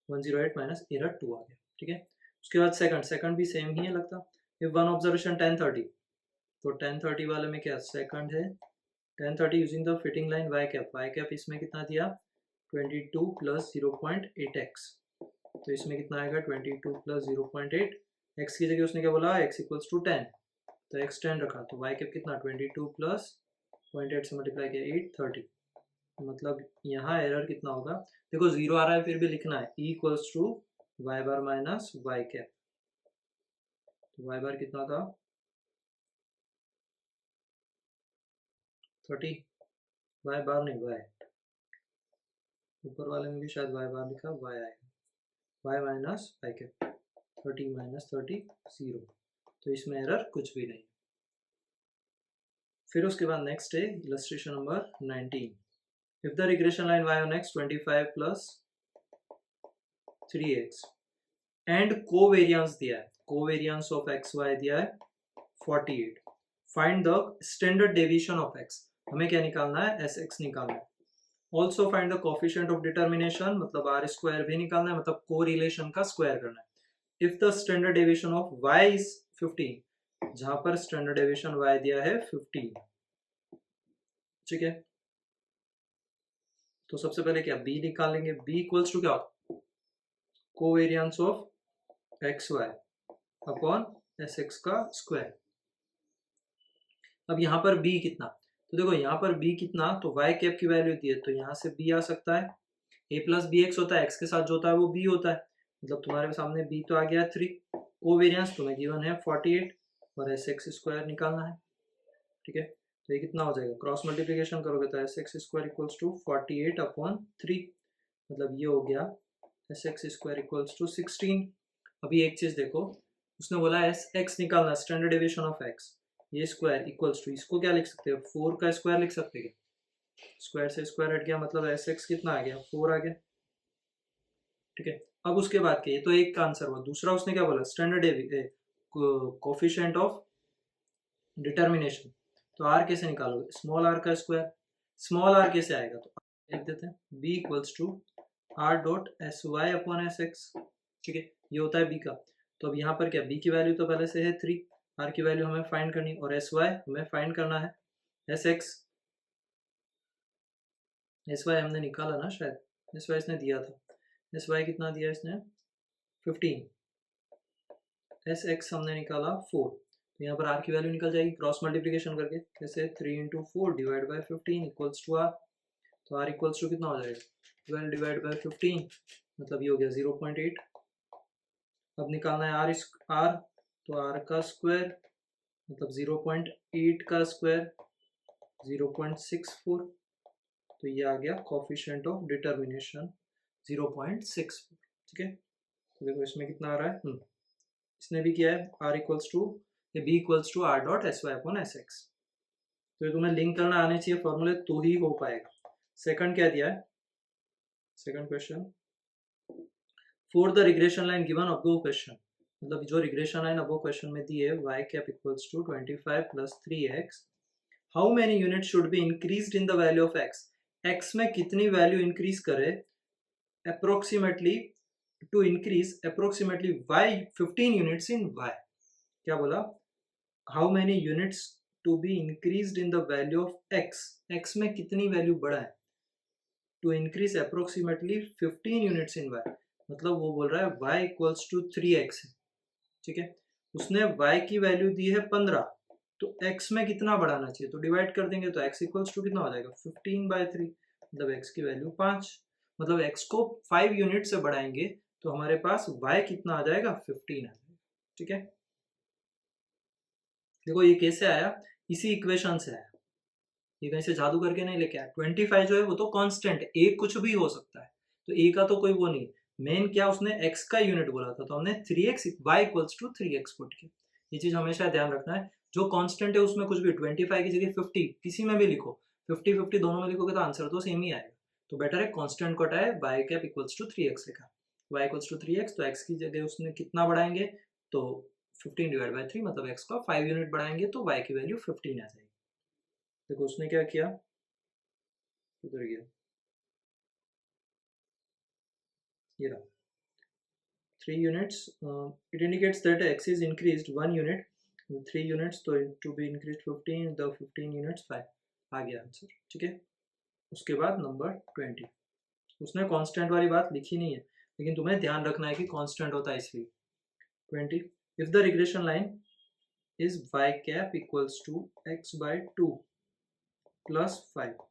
108 माइनस एरर 2 आ गया, ठीक है। उसके बाद सेकंड भी सेम ही है लगता। इफ वन ऑब्जर्वेशन 1030, तो 1030 वाले में क्या सेकंड है 1030 using the fitting line y cap इसमें कितना दिया 22 प्लस 0.8x, तो इसमें कितना आएगा 22 प्लस 0.8, x की जगह उसने क्या बोला x इक्वल्स टू 10, तो x 10 रखा, तो y कैप कितना 22 प्लस 0.8 से मल्टीप्लाई किया 830, मतलब यहाँ एरर कितना होगा, देखो 0 आ रहा है फिर भी लिखना है e equals to y bar minus y cap, तो y बार कितना था 30, y बार नहीं y, ऊपर वाले में भी शायद y बार लिखा y आएगा y minus y cap 30 minus 30 0, तो इसमें एरर कुछ भी नहीं। फिर उसके बाद नेक्स्ट है illustration number 19, if the regression line y on x 25 plus 3x and covariance दिया है, कोवेरियंस ऑफ एक्स वाई दिया है 48, find the standard deviation of x। हमें क्या निकालना है, एस एक्स निकालना है। Also find the coefficient of determination, मतलब आर स्क्वायर भी निकालना है, मतलब को रिलेशन का स्क्वायर करना है। If the standard deviation of y is 15, जहां पर स्टैंडर्ड डेविएशन वाई दिया है 15, ठीक है। तो सबसे पहले क्या बी निकालेंगे, बी इक्वल्स टू क्या, covariance of x y upon s x का स्क्वायर। अब यहाँ पर b कितना, तो देखो यहाँ पर b कितना, तो y कैप की वैल्यू दी है, तो यहाँ से b आ सकता है, a प्लस बी एक्स होता है, x के साथ जो होता है वो b होता है, मतलब तुम्हारे सामने b तो आ गया 3, कोवेरियंस तुम्हें गिवन है 48 और एस एक्स स्क्वायर निकालना है, ठीक है। तो ये कितना हो जाएगा, क्रॉस मल्टीप्लीकेशन करोगे तो s x square equals to 48 upon 3, मतलब ये हो गया s x square equals to 16। अभी एक चीज देखो, उसने बोला एस एक्स निकालना, स्टैंडर्ड डेविएशन ऑफ एक्स, ये स्क्वायर इक्वल्स टू, इसको क्या लिख सकते हैं, 4 का स्क्वायर लिख सकते हैं, स्क्वायर से स्क्वायर हट गया, मतलब एस एक्स कितना आ गया, 4 आ गया, ठीक है। अब उसके बाद के, ये तो एक का आंसर हुआ, दूसरा उसने क्या बोला, स्टैंडर्ड कोफिशिएंट ऑफ डिटर्मिनेशन, तो आर कैसे निकालोगे, स्मॉल आर का स्क्वायर, स्मॉल आर कैसे आएगा, तो लिख देते हैं b equals to r dot s y upon s x, ठीक है, ये होता है बी का। तो अब यहाँ पर क्या, बी की वैल्यू तो पहले से है 3, आर की वैल्यू हमें फाइंड करनी, और एस वाई हमें फाइंड करना है, एस एक्स, एस वाई हमने निकाला ना शायद, एस वाई इसने दिया था, एस वाई कितना दिया इसने 15, एस एक्स हमने निकाला 4, तो यहाँ पर आर की वैल्यू निकल जाएगी क्रॉस मल्टीप्लीकेशन करके, जैसे 3 into 4 divide by 15 equals to r, तो आर इक्वल्स टू कितना हो जाएगा, 12 डिवाइड बाई 15, मतलब ये हो गया 0.8। अब निकालना है आर, तो आर का स्क्वायर मतलब 0.8 का स्क्वायर 0.64, तो ये आ गया कोफिशिएंट ऑफ डिटर्मिनेशन 0.64, ठीक है। तो देखो इसमें कितना आ रहा है, इसने भी किया है आर इक्वल्स टू, ये b equals to r dot s y upon s x, तो ये तुम्हें लिंक करना आने चाहिए फॉर्मूले, तो ही हो पाएगा। सेकंड क्या दिया है, second question, for the regression line given above question, मतलब जो रिग्रेशन लाइन अबव क्वेश्चन में दी है y cap equals to 25 plus 3x, how many unit should be increased in the value of x, x में कितनी वैल्यू इंक्रीज करे approximately to increase approximately y 15 units in y, क्या बोला, how many units to be increased in the value of x, x में कितनी वैल्यू बढ़ाए to increase approximately 15 units in y, मतलब वो बोल रहा है y इक्वल्स टू 3x है, ठीक है। उसने y की वैल्यू दी है 15, तो x में कितना बढ़ाना चाहिए, तो डिवाइड कर देंगे, तो x इक्वल्स टू कितना हो जाएगा 15/3, मतलब x की वैल्यू 5, मतलब x को 5 यूनिट से बढ़ाएंगे तो हमारे पास y कितना आ जाएगा 15 आ जाएगा, ठीक है। देखो ये कैसे आया, इसी इक्वेशन से आया, ये कहीं से जादू करके नहीं लेके आया। 25 जो है वो तो कांस्टेंट है, ए कुछ भी हो सकता है, तो ए का तो कोई वो नहीं, मेन क्या उसने x का यूनिट बोला था, तो हमने 3x y equals to 3x put किया, ये चीज हमेशा ध्यान रखना है, जो कांस्टेंट है उसमें कुछ भी 25 की जगह 50 किसी में भी लिखो, 50-50 दोनों में लिखोगे तो आंसर तो सेम ही आएगा, तो बेटर है कांस्टेंट को हटाए, y cap equals to 3x लिखा, y इक्वल्स टू 3x, तो x की जगह उसने कितना बढ़ाएंगे, तो 15 डिवाइड बाई 3, मतलब x का 5 यूनिट बढ़ाएंगे तो y की वैल्यू 15 आ जाएगी। देखो उसने क्या किया, उधर गया, ये रहा 3 units, it indicates that x is increased 1 unit, 3 units तो to be increased 15, the 15 units 5, आ गया आंसर, ठीक है। उसके बाद नंबर 20, उसने कांस्टेंट वाली बात लिखी नहीं है, लेकिन तुम्हें ध्यान रखना है कि कांस्टेंट होता है इसलिए। 20, if the regression line is y cap equals to x by 2 plus 5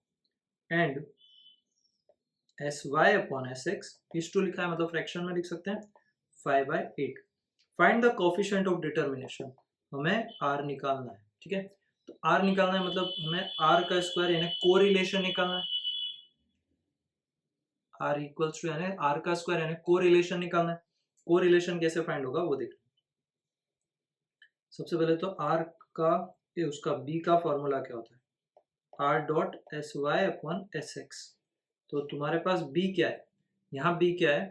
and sy upon sx, इस 2 लिखा है मतलब फ्रैक्शन में लिख सकते हैं 5/8, find the coefficient of determination, हमें r निकालना है, ठीक है। तो r निकालना है मतलब हमें r का स्क्वायर यानी कोरिलेशन निकालना है, r इक्वल्स टू यानी r का स्क्वायर यानी कोरिलेशन निकालना है। कोरिलेशन कैसे फाइंड होगा वो देख, सबसे पहले तो r का ये उसका b का फॉर्मूला क्या होता है, r dot s y upon s x, तो तुम्हारे पास b क्या है, यहाँ b क्या है,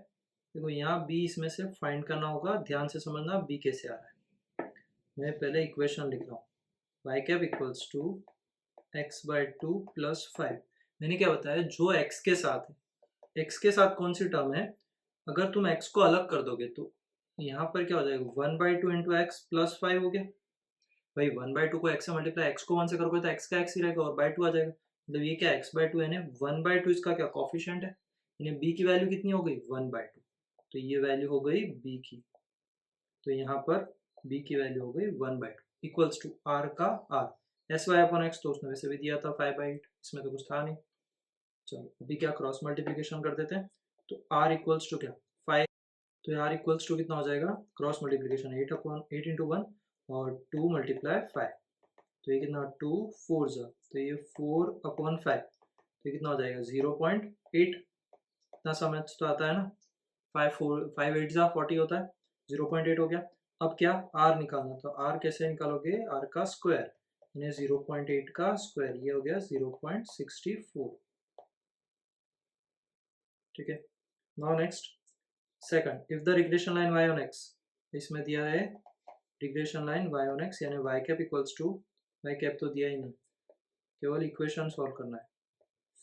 देखो यहाँ b इसमें से फाइंड करना होगा, ध्यान से समझना b कैसे आ रहा है, मैं पहले इक्वेशन लिख रहा हूँ, y cap equals to x/2 plus 5। मैंने क्या बताया, जो x के साथ है, x के साथ कौन सी टर्म है, अगर तुम x को अलग कर दोगे तो यहाँ पर क्या हो जाएगा, 1/2 इंटू एक्स प्लस 5 हो गया। भाई 1/2 को x से मल्टीप्लाई, x को 1 से करोगे तो x का x ही रहेगा और बाई 2 आ जाएगा। मतलब ये क्या x/2 यानी 1/2 इसका क्या कॉफिशिएंट है, यानी b की वैल्यू कितनी हो गई 1/2, तो ये वैल्यू हो गई b की, तो यहाँ पर b की वैल्यू हो गई 1/2 इक्वल्स टू r का r, sy/x तो उसने वैसे भी दिया था 5/8, इसमें तो कुछ था नहीं। चलो अभी क्या क्रॉस मल्टीप्लिकेशन कर देते हैं, तो r इक्वल्स टू क्या 5, तो r इक्वल्स टू कितना हो जाएगा, क्रॉस मल्टीप्लिकेशन 8 इंटू 1 और 2 मल्टीप्लाई 5, तो ये कितना 2 4 जा, तो ये 4/5, तो ये कितना हो जाएगा 0.8, इतना समझ तो आता है ना, 5 8 जा 40 होता है, 0.8 हो गया। अब क्या r निकालना, तो r कैसे निकालोगे, r का स्क्वायर यानी 0.8 का स्क्वायर, ये हो गया 0.64, ठीक है। Now next second, if the regression line y on x, इसमें दिया है regression line y on x यानी y cap equals to, y cap तो दिया ही नहीं, केवल इक्वेशन सॉल्व करना है,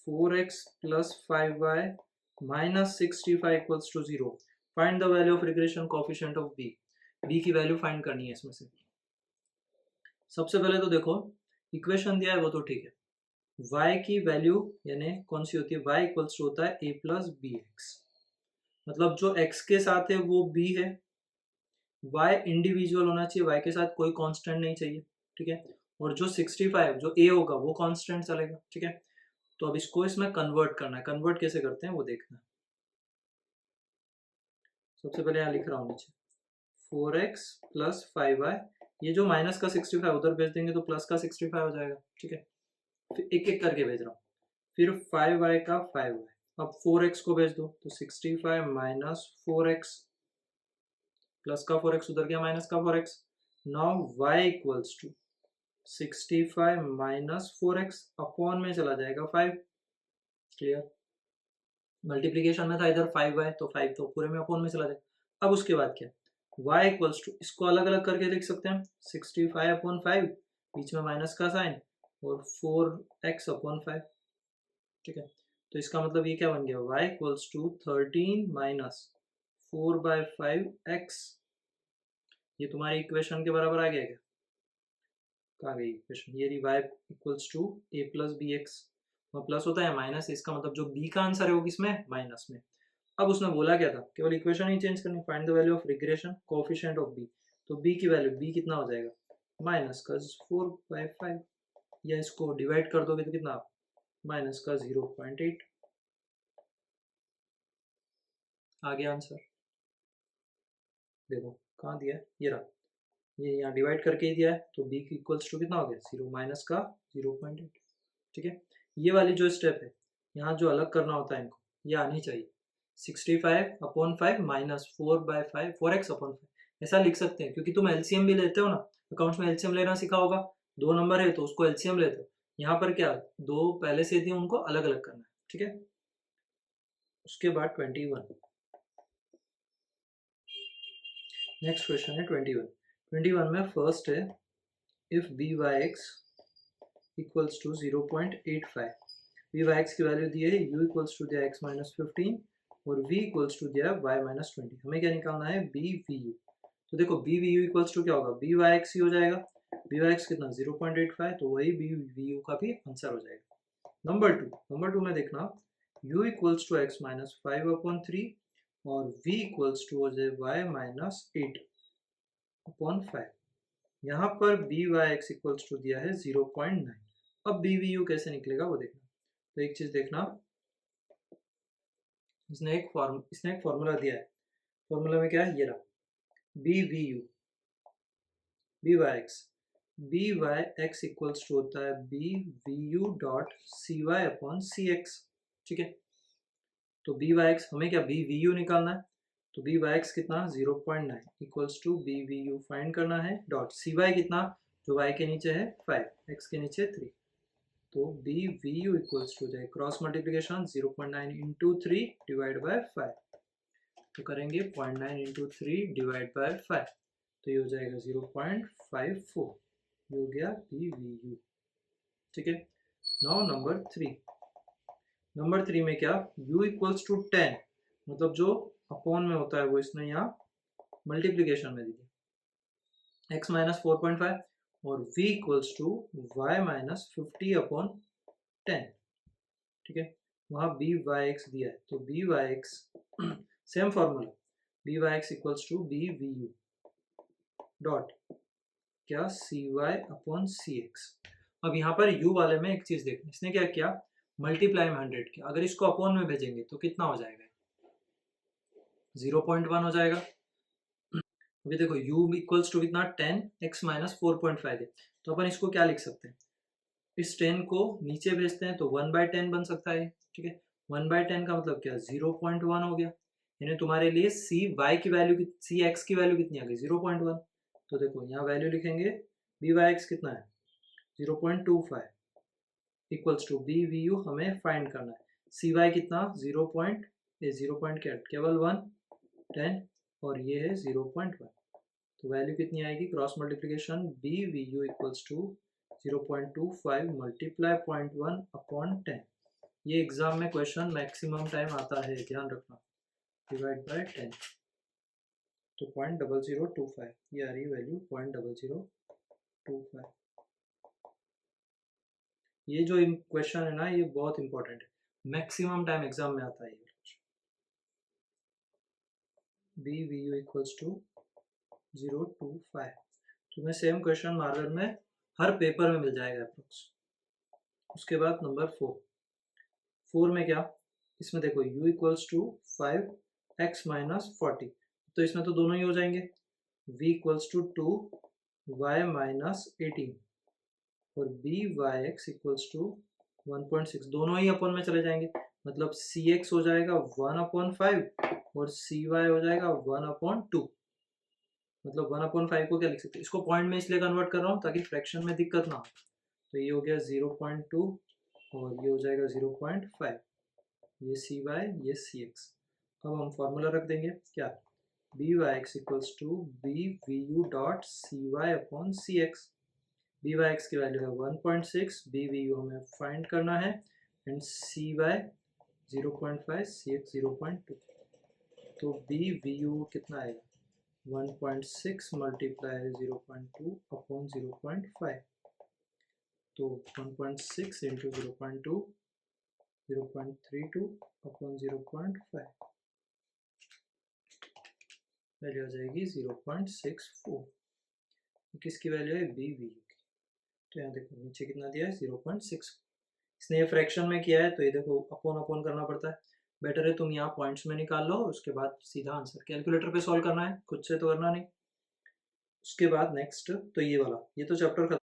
4x plus 5y minus 65 equals to 0, find the value of regression coefficient of b की वैल्यू फाइंड करनी है इसमें से। सबसे पहले तो देखो इक्वेशन दिया है वो तो ठीक है, y की वैल्यू यानी कौन सी होती है, y इक्वल्स टू होता है a प्लस बी एक्स, मतलब जो x के साथ है वो b है, y इंडिविजुअल होना चाहिए, y के साथ कोई कांस्टेंट नहीं चाहिए, ठीक है। और जो 65 जो a होगा वो कांस्टेंट चलेगा, ठीक है। तो अब इसको इसमें कन्वर्ट करना है, कन्वर्ट कैसे करते हैं वो देखना है। सबसे पहले यहाँ लिख रहा हूँ नीचे 4x प्लस 5y, ये जो माइनस का 65 उधर भेज देंगे तो प्लस का 65 हो जाएगा, ठीक है। फिर एक एक करके भेज रहा हूँ, फिर 5y का 5y, अब 4x को भेज दो तो 65 माइनस 4x, प्लस का 4x उधर गया माइनस का 4x, now y equals to 65 minus 4x upon में चला जाएगा 5, क्लियर। मल्टीप्लीकेशन में था इधर 5y, तो 5 तो पूरे में अपॉन में चला जाएगा। अब उसके बाद क्या, y इक्वल्स टू, इसको अलग अलग करके लिख सकते हैं, 65/5 बीच में माइनस का साइन और 4x अपॉन 5, ठीक है। तो इसका मतलब ये क्या बन गया, y equals to 13 minus 4/5x, ये तुम्हारी इक्वेशन के बराबर आ गया क्या, कहाँ गई इक्वेशन, ये रही y equals to a plus b x, वहाँ प्लस होता है माइनस, इसका मतलब जो b का आंसर है वो किसमें, माइनस में। अब उसने बोला क्या था, केवल इक्वेशन ही चेंज करनी, find the value of regression coefficient of b, तो b की वैल्यू b कितना हो जाएगा, माइनस का 4/5, या इसको डिवाइड कर दोगे तो कितना, माइनस का 0.8, आ गया आंसर। देखो कहाँ दिया है, ये रहा, ये यहाँ डिवाइड करके ही दिया है, तो b की इक्वल्स टू कितना हो गया 0 माइनस का 0.8, ठीक है। ये वाली जो स्टेप है, यहाँ जो अलग करना होता है इनको, ये आनी चाहिए, 65/5 माइनस 4/5 4x अपॉन 5, ऐसा लिख सकते हैं क्योंकि तुम एलसीएम भी लेते हो ना, अकाउंट्स में एलसीएम लेना सीखा होगा, दो नंबर है तो उसको एलसीएम लेते हो, यहाँ पर क्या दो पहले से दिए उनको अलग अलग करना है, ठीक है। उसके बाद 21, नेक्स्ट क्वेश्चन है 21 में फर्स्ट है, if b y x equals to 0.85, v y x की वैल्यू दी है, यू इक्वल्स टू दिया एक्स माइनस 15 और v इक्वल्स टू दिया वाई माइनस 20, हमें क्या निकालना है बी वी यू। तो देखो b v u equals to क्या होगा, बी वाई एक्स ही हो जाएगा, बी वाई एक्स कितना 0.85, तो वही बी वी यू का भी आंसर हो जाएगा। नंबर टू में देखना u equals to x minus 5/3 और v इक्वल्स टू हो जाए वाई माइनस 8/5, यहाँ पर b y x equals to दिया है 0.9, अब बी वी यू कैसे निकलेगा वो देखना। तो एक चीज देखना, इसने एक फॉर्मूला दिया है, फॉर्मूला में क्या है ये रहा, b v u b y x equals to होता है b v u dot c y upon c x, ठीक है। तो बी वाई एक्स हमें क्या बी वी यू निकालना है, तो बी वाई एक्स कितना 0.9 equals to b v u find करना है, डॉट सी वाई कितना, जो वाई के नीचे है 5 एक्स के नीचे 3, तो b v u equals to जाए cross multiplication 0.9 into 3 divide by 5, तो करेंगे 0.9 इंटू 3 डिवाइड बाय 5, तो ये हो जाएगा 0.54, ये हो गया बी वी यू, ठीक है। नाउ नंबर थ्री में क्या, u इक्वल्स टू 10, मतलब जो अपॉन में होता है वो इसने यहाँ मल्टीप्लीकेशन में दी थी, x माइनस 4.5 और v equals to y minus 50 upon 10, ठीक है। वहाँ बी वाई एक्स दिया है, तो b y x same formula, b y x equals to b v u dot क्या c y upon c x. अब यहाँ पर u वाले में एक चीज देखना, इसने क्या किया, मल्टीप्लाई में 100 किया, अगर इसको अपॉन में भेजेंगे तो कितना हो जाएगा, 0.1 हो जाएगा। अभी देखो u इक्वल्स टू कितना 10 x माइनस 4.5 है, तो अपन इसको क्या लिख सकते हैं, इस 10 को नीचे भेजते हैं तो 1/10 बन सकता है, ठीक है। 1/10 का मतलब क्या, 0.1 हो गया, यानी तुम्हारे लिए सी एक्स की वैल्यू कितनी आ गई, 0.1। तो देखो यहाँ वैल्यू लिखेंगे, बी वाई एक्स कितना है 0.25 equals to b v u हमें फाइंड करना है, सी वाई कितना 0 पॉइंट क्या केवल 1 10 और ये है 0.1, तो वैल्यू कितनी आएगी, cross multiplication b v u equals to 0.25 multiply 0.1 upon 10। ये एग्जाम में क्वेश्चन मैक्सिमम टाइम आता है, ध्यान रखना, डिवाइड बाय 10, तो 0.0025 ये आ रही वैल्यू 0.0025। ये जो क्वेश्चन है ना ये बहुत इंपॉर्टेंट है, मैक्सिमम टाइम एग्जाम में आता है ये। B v u equals to 0.25, तुम्हें सेम क्वेश्चन मार्कर में हर पेपर में मिल जाएगा अप्रोक्स। उसके बाद नंबर 4 में क्या, इसमें देखो u equals to 5x minus 40, तो इसमें तो दोनों ही हो जाएंगे, v equals to 2y minus 18 और b y x equals to 1.6, दोनों ही अपन में चले जाएंगे, मतलब सी एक्स हो जाएगा 1/5 और सी वाई हो जाएगा 1/2, मतलब 1/5 को क्या लिख सकते हैं, इसको पॉइंट में इसलिए कन्वर्ट कर रहा हूँ ताकि फ्रैक्शन में दिक्कत ना हो, तो ये हो गया 0.2 और ये हो जाएगा 0.5, ये सी वाई ये सी एक्स। अब हम फॉर्मूला रख देंगे क्या, b y x equals to b v u dot c y upon c x, b y x की वैल्यू है 1.6, बी वी यू हमें फाइंड करना है, and c y 0.5, c x 0.2, तो बी वी यू कितना आएगा 1.6 मल्टीप्लाई 0.2 अपॉन 0.5, तो 1.6 इंटू 0.2 0.32 अपॉन 0.5, वैल्यू आ जाएगी 0.64, किसकी वैल्यू है बी वी की, तो यहाँ देखो नीचे कितना दिया है 0.6, इसने ये फ्रैक्शन में किया है तो ये देखो अपोन अपोन करना पड़ता है, बेटर है तुम यहाँ पॉइंट्स में निकाल लो, उसके बाद सीधा आंसर कैलकुलेटर पे सॉल्व करना है, खुद से तो करना नहीं। उसके बाद नेक्स्ट तो ये वाला, ये तो चैप्टर